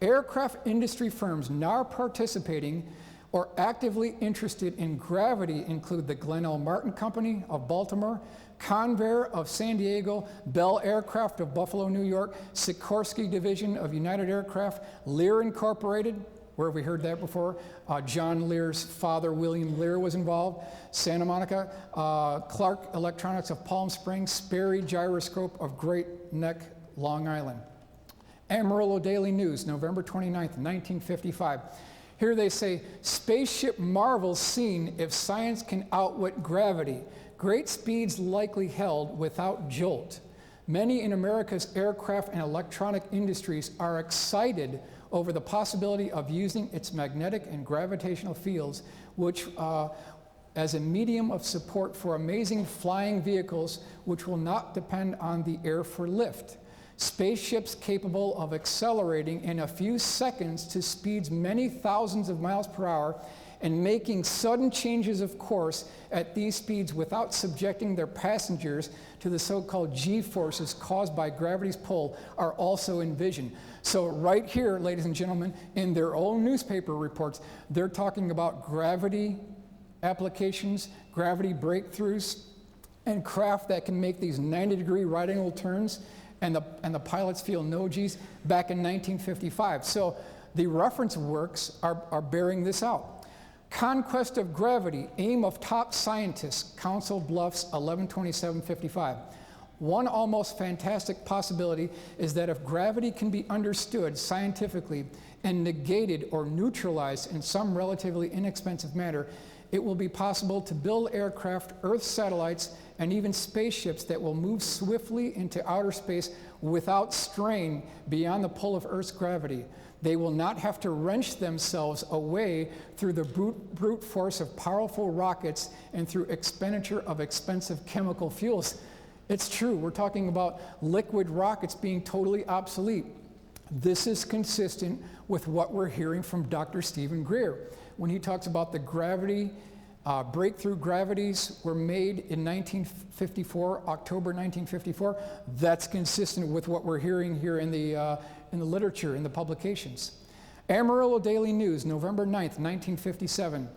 Aircraft industry firms now participating or actively interested in gravity include the Glenn L. Martin Company of Baltimore, Convair of San Diego, Bell Aircraft of Buffalo, New York, Sikorsky Division of United Aircraft, Lear Incorporated, where have we heard that before? John Lear's father, William Lear, was involved. Santa Monica, Clark Electronics of Palm Springs, Sperry Gyroscope of Great Neck, Long Island. Amarillo Daily News, November 29th, 1955. Here they say, spaceship marvels seen if science can outwit gravity. Great speeds likely held without jolt. Many in America's aircraft and electronic industries are excited over the possibility of using its magnetic and gravitational fields, which as a medium of support for amazing flying vehicles which will not depend on the air for lift. Spaceships capable of accelerating in a few seconds to speeds many thousands of miles per hour and making sudden changes of course at these speeds without subjecting their passengers to the so-called G-forces caused by gravity's pull are also envisioned. So right here, ladies and gentlemen, in their own newspaper reports, they're talking about gravity applications, gravity breakthroughs, and craft that can make these 90-degree right angle turns, and the pilots feel no G's back in 1955. So the reference works are bearing this out. Conquest of gravity, aim of top scientists, Council Bluffs, 11/27/55. One almost fantastic possibility is that if gravity can be understood scientifically and negated or neutralized in some relatively inexpensive manner, it will be possible to build aircraft, Earth satellites, and even spaceships that will move swiftly into outer space without strain beyond the pull of Earth's gravity. They will not have to wrench themselves away through the brute force of powerful rockets and through expenditure of expensive chemical fuels. It's true, we're talking about liquid rockets being totally obsolete. This is consistent with what we're hearing from Dr. Stephen Greer when he talks about the gravity, breakthrough gravities were made in 1954, October 1954. That's consistent with what we're hearing here in the literature, in the publications. Amarillo Daily News, November 9th, 1957.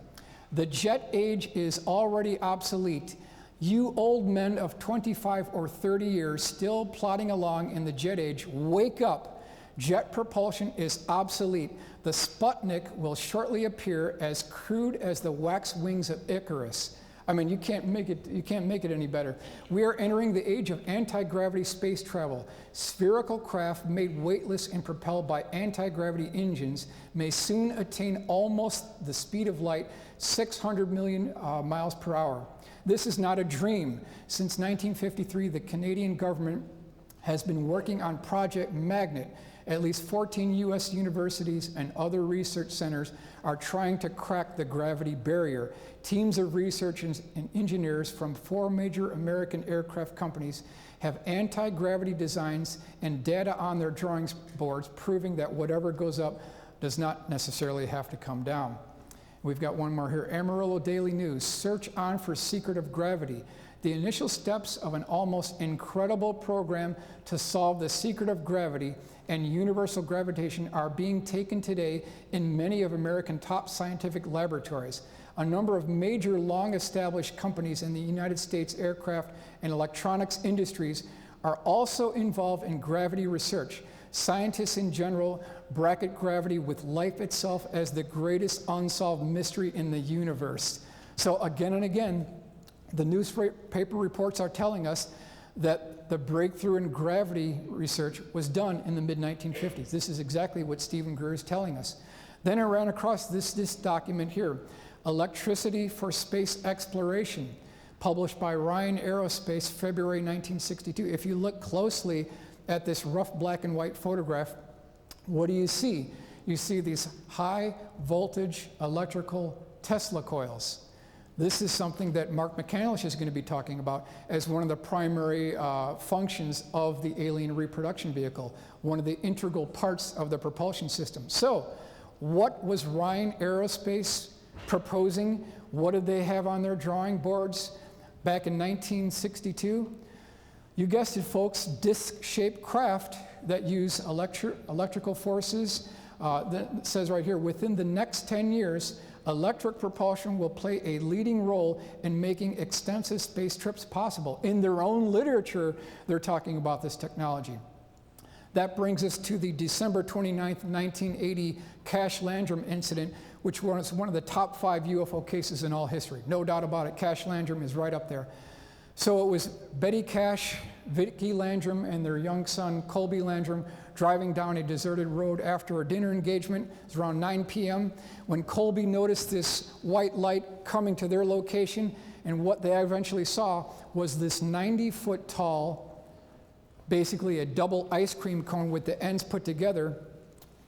The jet age is already obsolete. You old men of 25 or 30 years still plodding along in the jet age, wake up. Jet propulsion is obsolete. The Sputnik will shortly appear as crude as the wax wings of Icarus. I mean, you can't make it any better. We are entering the age of anti-gravity space travel. Spherical craft made weightless and propelled by anti-gravity engines may soon attain almost the speed of light, 600 million miles per hour. This is not a dream. Since 1953, the Canadian government has been working on Project Magnet. At least 14 U.S. universities and other research centers are trying to crack the gravity barrier. Teams of researchers and engineers from 4 major American aircraft companies have anti-gravity designs and data on their drawing boards proving that whatever goes up does not necessarily have to come down. We've got one more here. Amarillo Daily News, search on for secret of gravity. The initial steps of an almost incredible program to solve the secret of gravity and universal gravitation are being taken today in many of American top scientific laboratories. A number of major long-established companies in the United States aircraft and electronics industries are also involved in gravity research. Scientists in general bracket gravity with life itself as the greatest unsolved mystery in the universe. So again and again, the newspaper reports are telling us that the breakthrough in gravity research was done in the mid-1950s. This is exactly what Stephen Greer is telling us. Then I ran across this document here, Electricity for Space Exploration, published by Ryan Aerospace, February 1962. If you look closely at this rough black and white photograph, what do you see? You see these high voltage electrical Tesla coils. This is something that Mark McCandlish is going to be talking about as one of the primary functions of the alien reproduction vehicle, one of the integral parts of the propulsion system. So, what was Ryan Aerospace proposing? What did they have on their drawing boards back in 1962? You guessed it, folks, disc-shaped craft that use electrical forces. That says right here, within the next 10 years, electric propulsion will play a leading role in making extensive space trips possible. In their own literature, they're talking about this technology. That brings us to the December 29th, 1980 Cash Landrum incident, which was one of the top 5 UFO cases in all history. No doubt about it, Cash Landrum is right up there. So it was Betty Cash, Vicki Landrum, and their young son, Colby Landrum, driving down a deserted road after a dinner engagement. It was around 9 p.m. when Colby noticed this white light coming to their location, and what they eventually saw was this 90-foot tall, basically a double ice cream cone with the ends put together,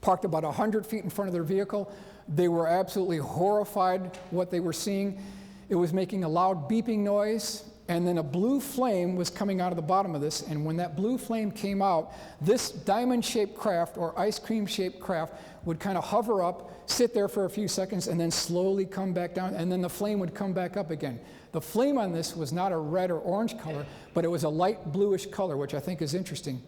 parked about 100 feet in front of their vehicle. They were absolutely horrified what they were seeing. It was making a loud beeping noise, and then a blue flame was coming out of the bottom of this, and when that blue flame came out, this diamond-shaped craft or ice cream-shaped craft would kind of hover up, sit there for a few seconds, and then slowly come back down, and then the flame would come back up again. The flame on this was not a red or orange color, but it was a light bluish color, which I think is interesting.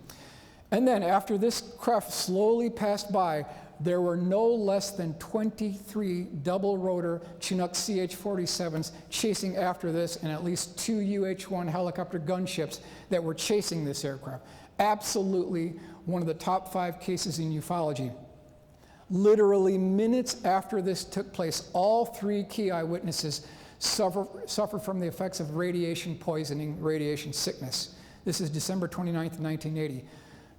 And then after this craft slowly passed by, there were no less than 23 double-rotor Chinook CH-47s chasing after this, and at least 2 UH-1 helicopter gunships that were chasing this aircraft. Absolutely one of the top 5 cases in ufology. Literally minutes after this took place, all 3 key eyewitnesses suffered from the effects of radiation poisoning, radiation sickness. This is December 29th, 1980.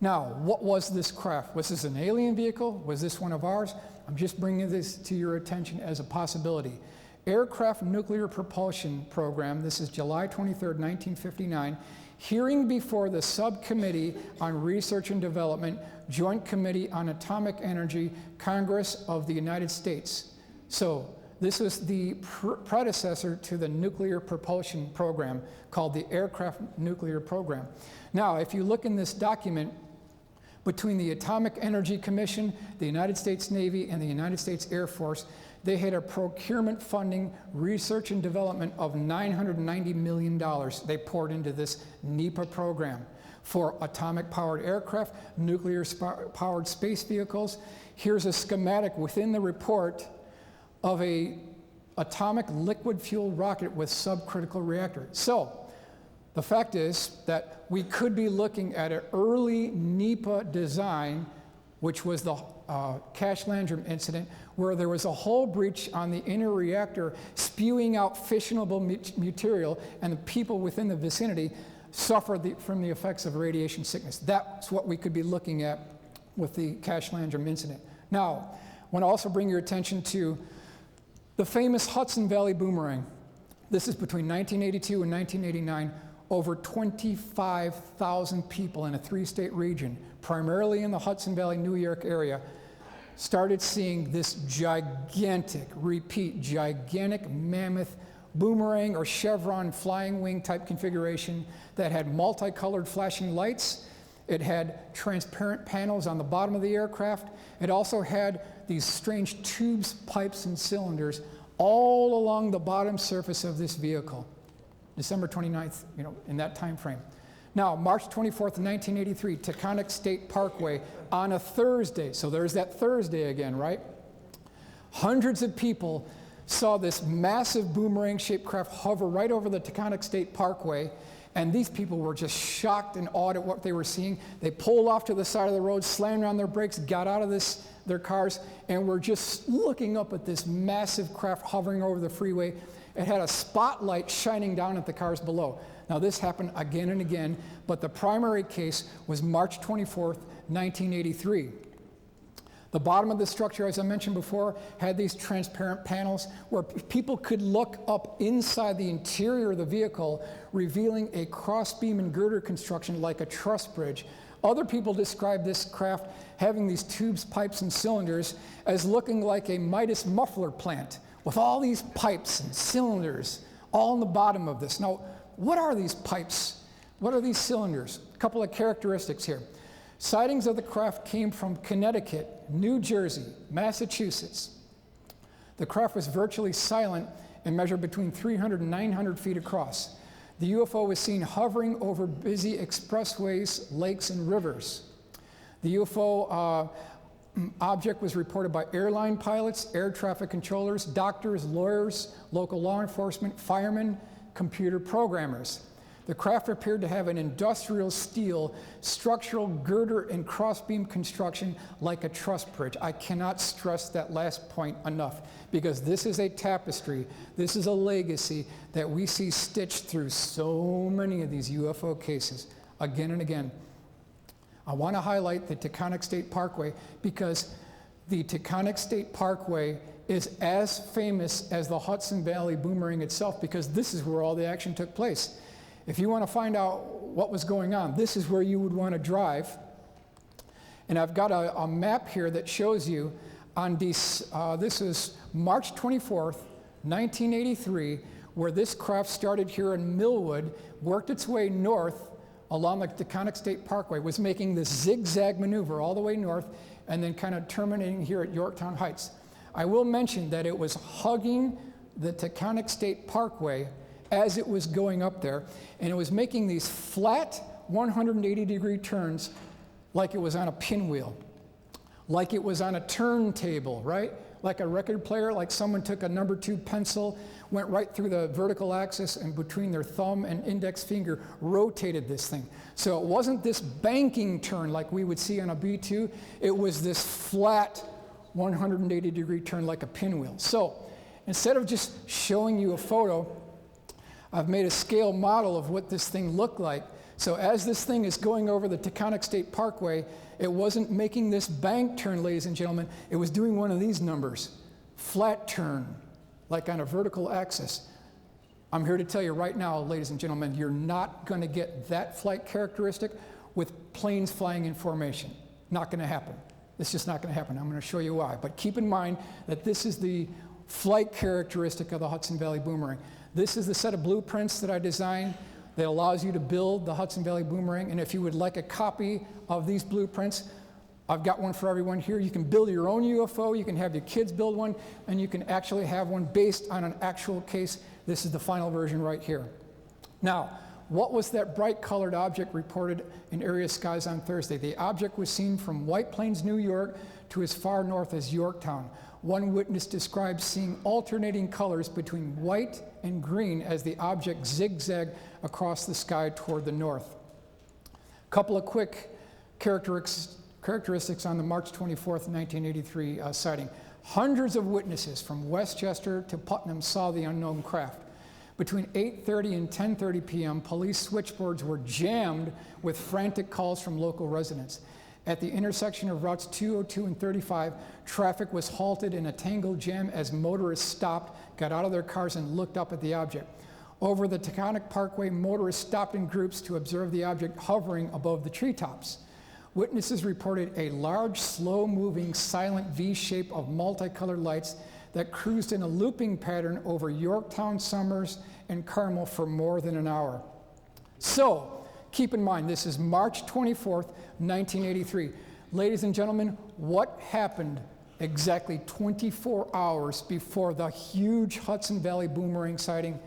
Now, what was this craft? Was this an alien vehicle? Was this one of ours? I'm just bringing this to your attention as a possibility. Aircraft Nuclear Propulsion Program. This is July 23rd, 1959. Hearing before the Subcommittee on Research and Development, Joint Committee on Atomic Energy, Congress of the United States. So this was the predecessor to the nuclear propulsion program called the Aircraft Nuclear Program. Now, if you look in this document, between the Atomic Energy Commission, the United States Navy, and the United States Air Force, they had a procurement funding, research and development of $990 million they poured into this NEPA program for atomic-powered aircraft, nuclear-powered space vehicles. Here's a schematic within the report of a atomic liquid-fueled rocket with subcritical reactor. So, the fact is that we could be looking at an early NEPA design, which was the Cash Landrum incident, where there was a hull breach on the inner reactor spewing out fissionable material, and the people within the vicinity suffered from the effects of radiation sickness. That's what we could be looking at with the Cash Landrum incident. Now, I want to also bring your attention to the famous Hudson Valley boomerang. This is between 1982 and 1989. Over 25,000 people in a 3-state region, primarily in the Hudson Valley, New York area, started seeing this gigantic, gigantic mammoth boomerang or chevron flying wing type configuration that had multicolored flashing lights. It had transparent panels on the bottom of the aircraft. It also had these strange tubes, pipes, and cylinders all along the bottom surface of this vehicle. December 29th, in that time frame. Now, March 24th, 1983, Taconic State Parkway on a Thursday. So there's that Thursday again, right? Hundreds of people saw this massive boomerang-shaped craft hover right over the Taconic State Parkway, and these people were just shocked and awed at what they were seeing. They pulled off to the side of the road, slammed on their brakes, got out of their cars, and were just looking up at this massive craft hovering over the freeway. It had a spotlight shining down at the cars below. Now, this happened again and again, but the primary case was March 24th, 1983. The bottom of the structure, as I mentioned before, had these transparent panels where people could look up inside the interior of the vehicle, revealing a crossbeam and girder construction like a truss bridge. Other people described this craft having these tubes, pipes, and cylinders as looking like a Midas muffler plant, with all these pipes and cylinders all in the bottom of this. Now, what are these pipes? What are these cylinders? A couple of characteristics here. Sightings of the craft came from Connecticut, New Jersey, Massachusetts. The craft was virtually silent and measured between 300 and 900 feet across. The UFO was seen hovering over busy expressways, lakes, and rivers. The UFO object was reported by airline pilots, air traffic controllers, doctors, lawyers, local law enforcement, firemen, computer programmers. The craft appeared to have an industrial steel structural girder and crossbeam construction like a truss bridge. I cannot stress that last point enough, because this is a tapestry, this is a legacy that we see stitched through so many of these UFO cases again and again. I want to highlight the Taconic State Parkway because the Taconic State Parkway is as famous as the Hudson Valley boomerang itself, because this is where all the action took place. If you want to find out what was going on, this is where you would want to drive. And I've got a map here that shows you on this is March 24th, 1983, where this craft started here in Millwood, worked its way north along the Taconic State Parkway, was making this zigzag maneuver all the way north, and then kind of terminating here at Yorktown Heights. I will mention that it was hugging the Taconic State Parkway as it was going up there, and it was making these flat 180-degree turns like it was on a pinwheel, like it was on a turntable, right? Like a record player, like someone took a number 2 pencil, went right through the vertical axis, and between their thumb and index finger, rotated this thing. So it wasn't this banking turn like we would see on a B-2, it was this flat 180-degree turn like a pinwheel. So instead of just showing you a photo, I've made a scale model of what this thing looked like. So as this thing is going over the Taconic State Parkway, it wasn't making this bank turn, ladies and gentlemen. It was doing one of these numbers, flat turn, like on a vertical axis. I'm here to tell you right now, ladies and gentlemen, you're not going to get that flight characteristic with planes flying in formation. Not going to happen. It's just not going to happen. I'm going to show you why. But keep in mind that this is the flight characteristic of the Hudson Valley Boomerang. This is the set of blueprints that I designed that allows you to build the Hudson Valley Boomerang. And if you would like a copy of these blueprints, I've got one for everyone here. You can build your own UFO, you can have your kids build one, and you can actually have one based on an actual case. This is the final version right here. Now, what was that bright colored object reported in area skies on Thursday? The object was seen from White Plains, New York to as far north as Yorktown. One witness described seeing alternating colors between white and green as the object zigzagged across the sky toward the north. A couple of quick characteristics on the March 24th, 1983 sighting. Hundreds of witnesses from Westchester to Putnam saw the unknown craft. Between 8:30 and 10:30 p.m., police switchboards were jammed with frantic calls from local residents. At the intersection of routes 202 and 35, traffic was halted in a tangled jam as motorists stopped, got out of their cars, and looked up at the object. Over the Taconic Parkway, motorists stopped in groups to observe the object hovering above the treetops. Witnesses reported a large, slow-moving, silent V shape of multicolored lights that cruised in a looping pattern over Yorktown, Summers, and Carmel for more than an hour. So, keep in mind, this is March 24th, 1983. Ladies and gentlemen, what happened exactly 24 hours before the huge Hudson Valley Boomerang sighting?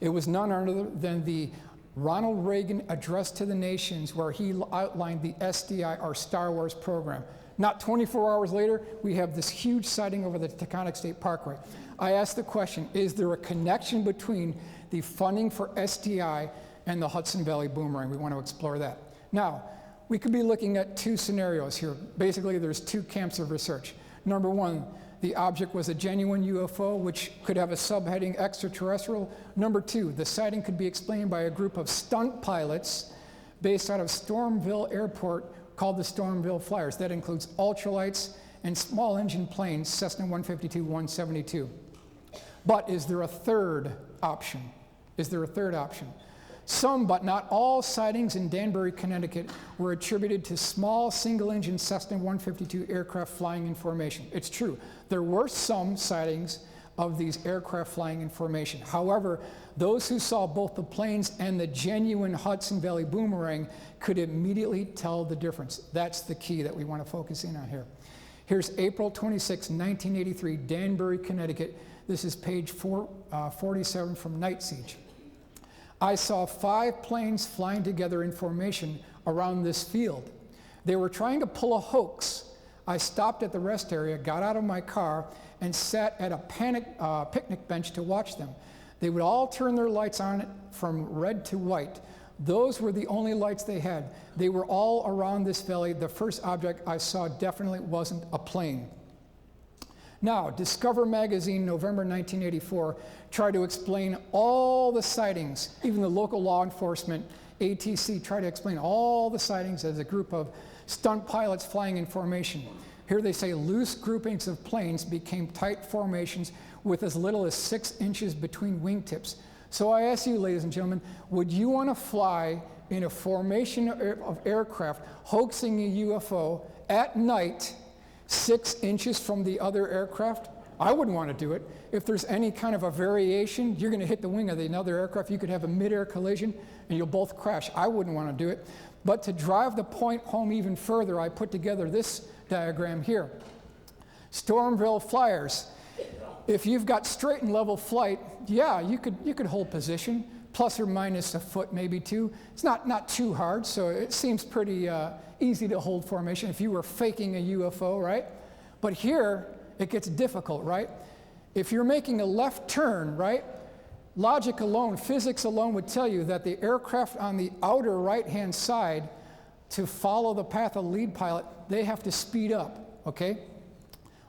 It was none other than the Ronald Reagan address to the nations, where he outlined the SDI, or Star Wars program. Not 24 hours later, we have this huge sighting over the Taconic State Parkway. I asked the question, is there a connection between the funding for SDI and the Hudson Valley Boomerang? We want to explore that. Now, we could be looking at two scenarios here. Basically, there's two camps of research. Number one, the object was a genuine UFO, which could have a subheading extraterrestrial. Number two, the sighting could be explained by a group of stunt pilots based out of Stormville Airport called the Stormville Flyers. That includes ultralights and small engine planes, Cessna 152, 172. But is there a third option? Is there a third option? Some, but not all, sightings in Danbury, Connecticut were attributed to small single-engine Cessna 152 aircraft flying in formation. It's true. There were some sightings of these aircraft flying in formation. However, those who saw both the planes and the genuine Hudson Valley Boomerang could immediately tell the difference. That's the key that we want to focus in on here. Here's April 26, 1983, Danbury, Connecticut. This is page 47 from Night Siege. I saw 5 planes flying together in formation around this field. They were trying to pull a hoax. I stopped at the rest area, got out of my car, and sat at a picnic bench to watch them. They would all turn their lights on from red to white. Those were the only lights they had. They were all around this valley. The first object I saw definitely wasn't a plane. Now, Discover Magazine, November 1984, tried to explain all the sightings. Even the local law enforcement, ATC, tried to explain all the sightings as a group of stunt pilots flying in formation. Here they say loose groupings of planes became tight formations with as little as 6 inches between wingtips. So I ask you, ladies and gentlemen, would you want to fly in a formation of aircraft hoaxing a UFO at night 6 inches from the other aircraft? I wouldn't want to do it. If there's any kind of a variation, you're going to hit the wing of another aircraft. You could have a mid-air collision and you'll both crash. I wouldn't want to do it. But to drive the point home even further, I put together this diagram here. Stormville Flyers. If you've got straight and level flight, yeah, you could hold position, plus or minus a foot, maybe 2. It's not too hard, so it seems pretty easy to hold formation if you were faking a UFO, right? But here, it gets difficult, right? If you're making a left turn, right, logic alone, physics alone would tell you that the aircraft on the outer right-hand side, to follow the path of the lead pilot, they have to speed up, okay?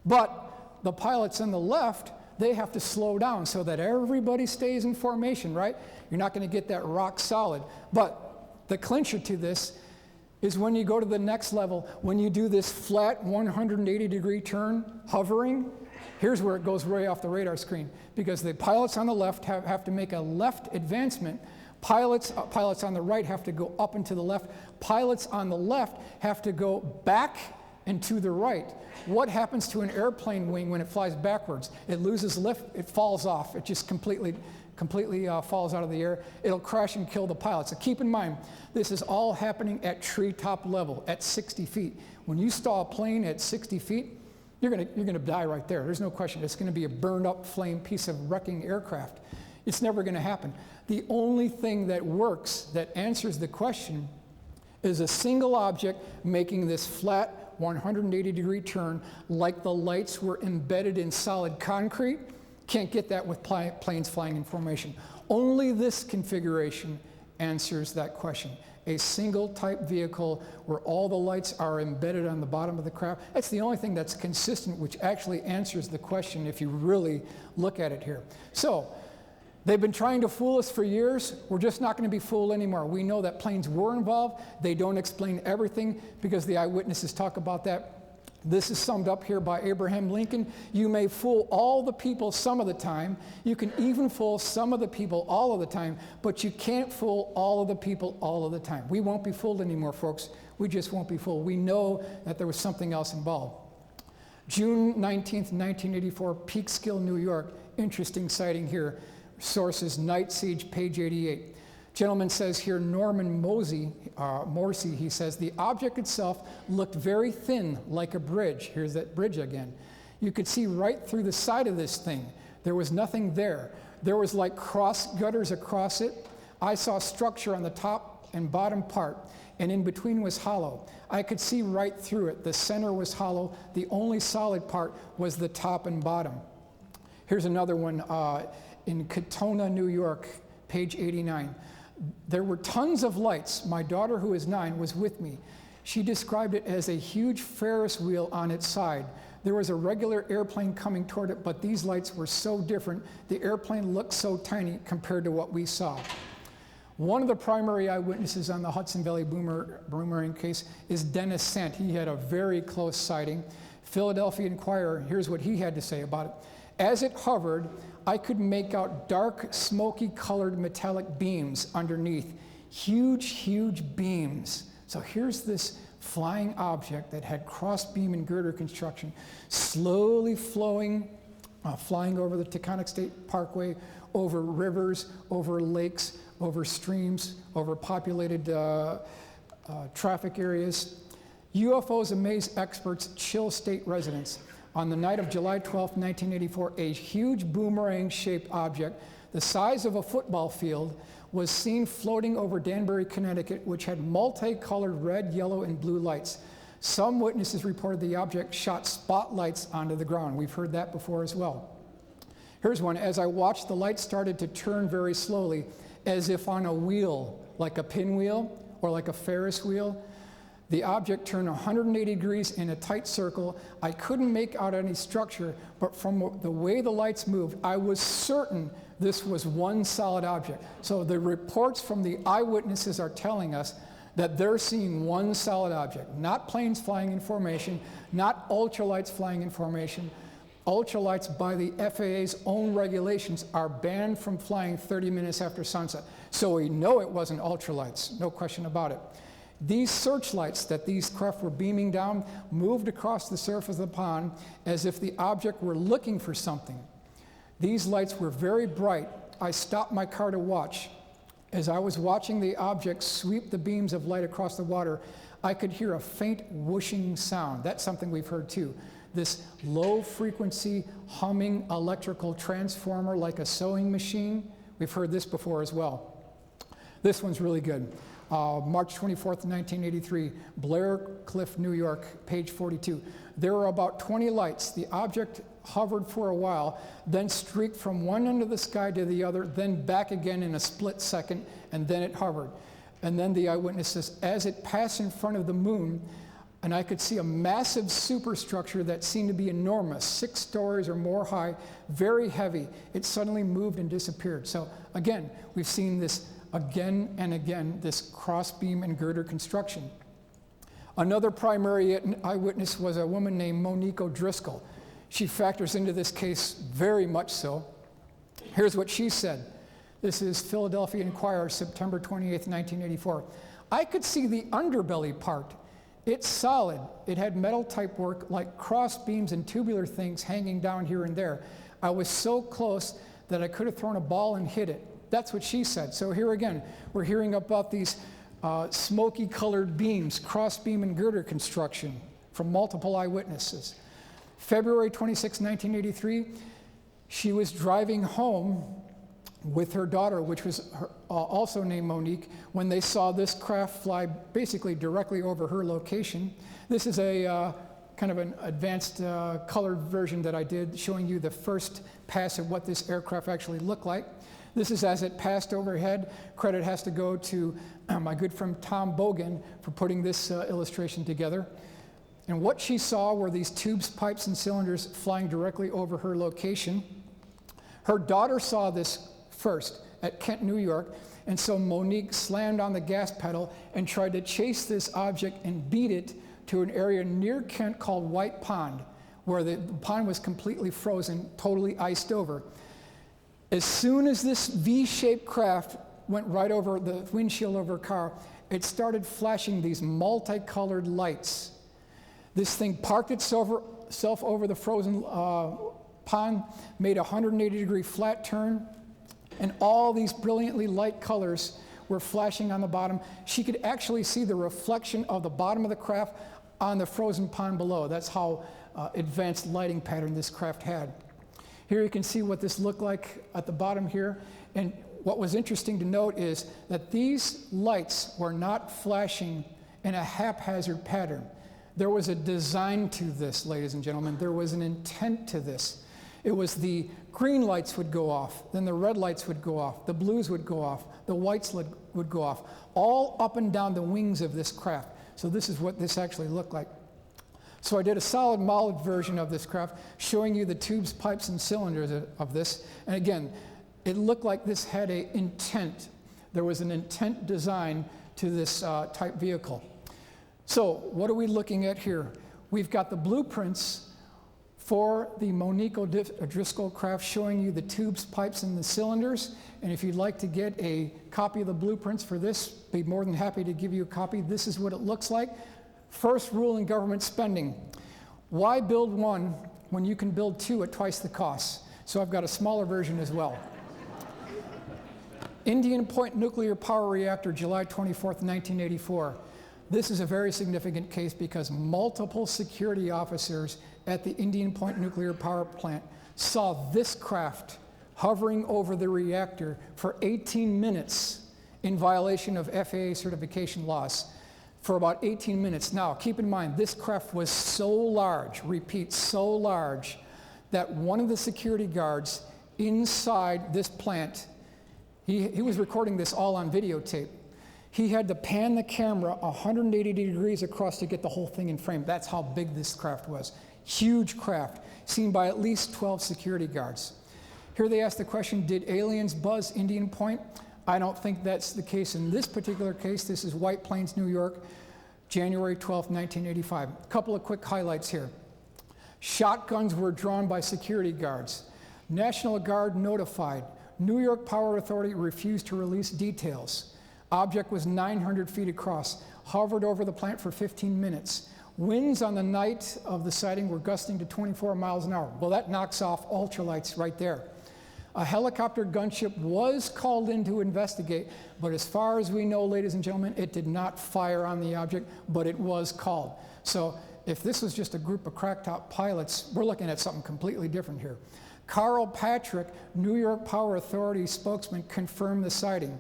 But the pilots on the left, they have to slow down so that everybody stays in formation, right? You're not going to get that rock solid. But the clincher to this is when you go to the next level, when you do this flat 180-degree turn, hovering. here's where it goes way off the radar screen, because the pilots on the left have to make a left advancement. Pilots on the right have to go up and to the left. Pilots on the left have to go back and to the right. What happens to an airplane wing when it flies backwards? It loses lift, it falls off. It just completely falls out of the air. It'll crash and kill the pilot. So keep in mind, this is all happening at treetop level, at 60 feet. When you stall a plane at 60 feet, you're gonna die right there. There's no question. It's gonna be a burned up flame piece of wrecking aircraft. It's never gonna happen. The only thing that works, that answers the question, is a single object making this flat 180-degree turn like the lights were embedded in solid concrete. Can't get that with planes flying in formation. Only this configuration answers that question. A single type vehicle where all the lights are embedded on the bottom of the craft. That's the only thing that's consistent, which actually answers the question if you really look at it here. So, they've been trying to fool us for years. We're just not going to be fooled anymore. We know that planes were involved. They don't explain everything because the eyewitnesses talk about that. This is summed up here by Abraham Lincoln. You may fool all the people some of the time. You can even fool some of the people all of the time, but you can't fool all of the people all of the time. We won't be fooled anymore, folks. We just won't be fooled. We know that there was something else involved. June 19th, 1984, Peekskill, New York. Interesting sighting here. Sources, Night Siege, page 88. Gentleman says here, Norman Morrissey, he says, the object itself looked very thin, like a bridge. Here's that bridge again. You could see right through the side of this thing. There was nothing there. There was like cross gutters across it. I saw structure on the top and bottom part, and in between was hollow. I could see right through it. The center was hollow. The only solid part was the top and bottom. Here's another one in Katona, New York, page 89. There were tons of lights. My daughter, who is 9, was with me. She described it as a huge Ferris wheel on its side. There was a regular airplane coming toward it, but these lights were so different. The airplane looked so tiny compared to what we saw. One of the primary eyewitnesses on the Hudson Valley boomerang case is Dennis Sant. He had a very close sighting. Philadelphia Inquirer, here's what he had to say about it. As it hovered, I could make out dark, smoky colored metallic beams underneath. Huge, huge beams. So here's this flying object that had cross beam and girder construction, slowly flying over the Taconic State Parkway, over rivers, over lakes, over streams, over populated traffic areas. UFOs amaze experts, chill state residents. On the night of July 12, 1984, a huge boomerang-shaped object the size of a football field was seen floating over Danbury, Connecticut, which had multicolored red, yellow, and blue lights. Some witnesses reported the object shot spotlights onto the ground. We've heard that before as well. Here's one. As I watched, the light started to turn very slowly, as if on a wheel, like a pinwheel or like a Ferris wheel. The object turned 180 degrees in a tight circle. I couldn't make out any structure, but from the way the lights moved, I was certain this was one solid object. So the reports from the eyewitnesses are telling us that they're seeing one solid object, not planes flying in formation, not ultralights flying in formation. Ultralights, by the FAA's own regulations, are banned from flying 30 minutes after sunset. So we know it wasn't ultralights, no question about it. These searchlights that these craft were beaming down moved across the surface of the pond as if the object were looking for something. These lights were very bright. I stopped my car to watch. As I was watching the object sweep the beams of light across the water, I could hear a faint whooshing sound. That's something we've heard too. This low-frequency humming electrical transformer like a sewing machine. We've heard this before as well. This one's really good. March 24th, 1983, Blair Cliff, New York, page 42. There were about 20 lights. The object hovered for a while, then streaked from one end of the sky to the other, then back again in a split second, and then it hovered. And then the eyewitness says, as it passed in front of the moon, and I could see a massive superstructure that seemed to be enormous, 6 stories or more high, very heavy. It suddenly moved and disappeared. So again, we've seen this again and again, this cross-beam and girder construction. Another primary eyewitness was a woman named Monique O'Driscoll. She factors into this case very much so. Here's what she said. This is Philadelphia Inquirer, September 28th, 1984. I could see the underbelly part. It's solid. It had metal type work like cross beams and tubular things hanging down here and there. I was so close that I could have thrown a ball and hit it. That's what she said. So here again, we're hearing about these smoky colored beams, cross beam and girder construction from multiple eyewitnesses. February 26, 1983, she was driving home with her daughter, which was also named Monique, when they saw this craft fly basically directly over her location. This is a kind of an advanced colored version that I did, showing you the first pass of what this aircraft actually looked like. This is as it passed overhead. Credit has to go to my good friend Tom Bogan for putting this illustration together. And what she saw were these tubes, pipes, and cylinders flying directly over her location. Her daughter saw this first at Kent, New York, and so Monique slammed on the gas pedal and tried to chase this object and beat it to an area near Kent called White Pond, where the pond was completely frozen, totally iced over. As soon as this V-shaped craft went right over the windshield of her car, it started flashing these multicolored lights. This thing parked itself over the frozen pond, made a 180-degree flat turn, and all these brilliantly light colors were flashing on the bottom. She could actually see the reflection of the bottom of the craft on the frozen pond below. That's how advanced lighting pattern this craft had. Here you can see what this looked like at the bottom here. And what was interesting to note is that these lights were not flashing in a haphazard pattern. There was a design to this, ladies and gentlemen. There was an intent to this. It was the green lights would go off, then the red lights would go off, the blues would go off, the whites would go off, all up and down the wings of this craft. So this is what this actually looked like. So I did a solid modeled version of this craft, showing you the tubes, pipes, and cylinders of this. And again, it looked like this had an intent. There was an intent design to this type vehicle. So what are we looking at here? We've got the blueprints for the Monique O'Driscoll craft, showing you the tubes, pipes, and the cylinders. And if you'd like to get a copy of the blueprints for this, be more than happy to give you a copy. This is what it looks like. First rule in government spending: why build one when you can build two at twice the cost? So I've got a smaller version as well. Indian Point Nuclear Power Reactor, July 24th, 1984. This is a very significant case because multiple security officers at the Indian Point Nuclear Power Plant saw this craft hovering over the reactor for 18 minutes in violation of FAA certification laws for about 18 minutes. Now, keep in mind, this craft was so large, repeat, so large, that one of the security guards inside this plant, he was recording this all on videotape. He had to pan the camera 180 degrees across to get the whole thing in frame. That's how big this craft was. Huge craft, seen by at least 12 security guards. Here they ask the question, did aliens buzz Indian Point? I don't think that's the case in this particular case. This is White Plains, New York, January 12, 1985. A couple of quick highlights here. Shotguns were drawn by security guards. National Guard notified. New York Power Authority refused to release details. Object was 900 feet across, hovered over the plant for 15 minutes. Winds on the night of the sighting were gusting to 24 miles an hour. Well, that knocks off ultralights right there. A helicopter gunship was called in to investigate, but as far as we know, ladies and gentlemen, it did not fire on the object, but it was called. So if this was just a group of crack-top pilots, we're looking at something completely different here. Carl Patrick, New York Power Authority spokesman, confirmed the sighting.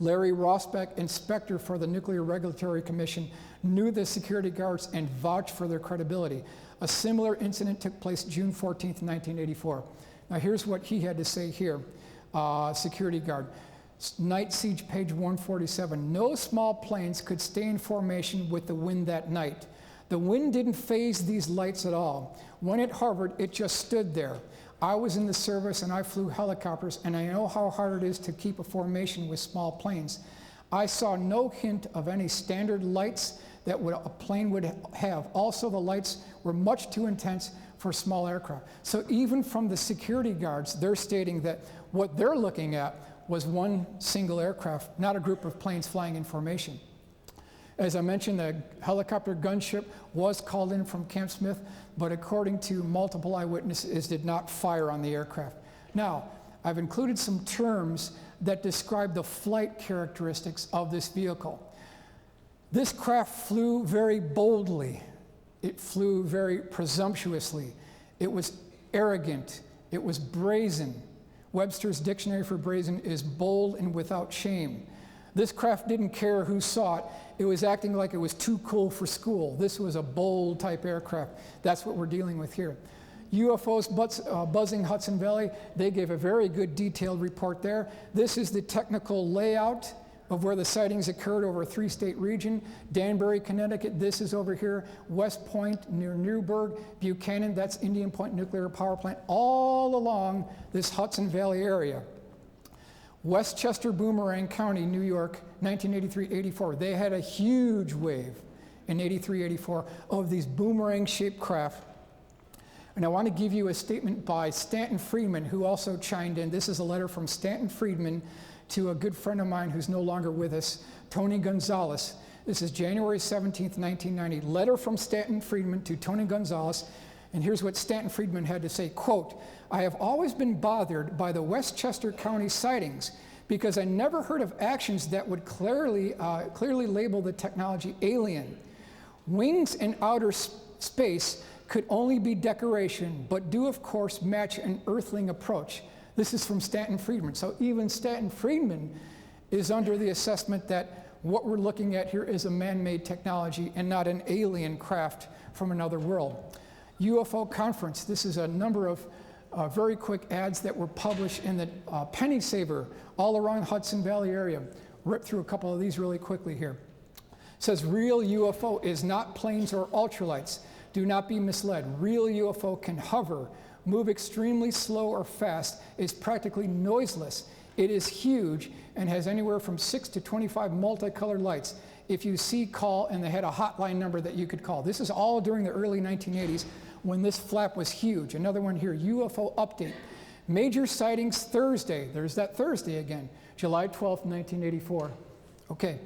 Larry Rosbeck, inspector for the Nuclear Regulatory Commission, knew the security guards and vouched for their credibility. A similar incident took place June 14th, 1984. Now here's what he had to say here, security guard. Night Siege, page 147. No small planes could stay in formation with the wind that night. The wind didn't phase these lights at all. When it hovered, it just stood there. I was in the service and I flew helicopters, and I know how hard it is to keep a formation with small planes. I saw no hint of any standard lights that a plane would have. Also, the lights were much too intense for small aircraft. So even from the security guards, they're stating that what they're looking at was one single aircraft, not a group of planes flying in formation. As I mentioned, the helicopter gunship was called in from Camp Smith, but according to multiple eyewitnesses, did not fire on the aircraft. Now, I've included some terms that describe the flight characteristics of this vehicle. This craft flew very boldly. It flew very presumptuously. It was arrogant. It was brazen. Webster's dictionary for brazen is bold and without shame. This craft didn't care who saw it. It was acting like it was too cool for school. This was a bold type aircraft. That's what we're dealing with here. UFOs buzzing Hudson Valley, they gave a very good detailed report there. This is the technical layout of where the sightings occurred over a 3-state region. Danbury, Connecticut, this is over here. West Point near Newburgh. Buchanan, that's Indian Point Nuclear Power Plant, all along this Hudson Valley area. Westchester, Boomerang County, New York, 1983-84. They had a huge wave in 83-84 of these boomerang-shaped craft. And I want to give you a statement by Stanton Friedman, who also chimed in. This is a letter from Stanton Friedman to a good friend of mine who's no longer with us, Tony Gonzalez. This is January 17th, 1990. Letter from Stanton Friedman to Tony Gonzalez. And here's what Stanton Friedman had to say, quote, "I have always been bothered by the Westchester County sightings because I never heard of actions that would clearly label the technology alien. Wings in outer space could only be decoration, but do of course match an earthling approach." This is from Stanton Friedman. So even Stanton Friedman is under the assessment that what we're looking at here is a man-made technology and not an alien craft from another world. UFO conference, this is a number of very quick ads that were published in the Penny Saver all around Hudson Valley area. Rip through a couple of these really quickly here. It says, real UFO is not planes or ultralights. Do not be misled. Real UFO can hover, move extremely slow or fast, is practically noiseless. It is huge and has anywhere from 6 to 25 multicolored lights. If you see, call, and they had a hotline number that you could call. This is all during the early 1980s when this flap was huge. Another one here, UFO update. Major sightings Thursday. There's that Thursday again, July 12th, 1984. Okay.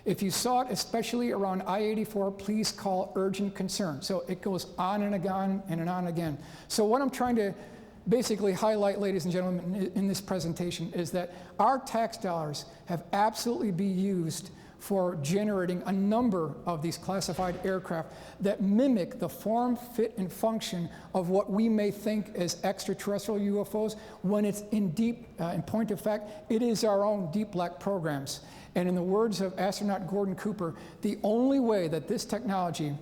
If you saw it, especially around I-84, please call urgent concern. So it goes on and on and on again. So what I'm trying to basically highlight, ladies and gentlemen, in this presentation is that our tax dollars have absolutely been used for generating a number of these classified aircraft that mimic the form, fit, and function of what we may think as extraterrestrial UFOs, when it's in point of fact, it is our own deep black programs. And in the words of astronaut Gordon Cooper, the only way that this technology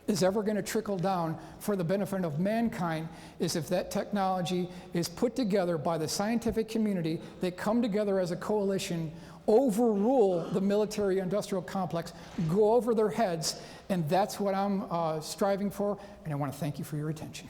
is ever going to trickle down for the benefit of mankind is if that technology is put together by the scientific community. They come together as a coalition, overrule the military-industrial complex, go over their heads, and that's what I'm striving for, and I want to thank you for your attention.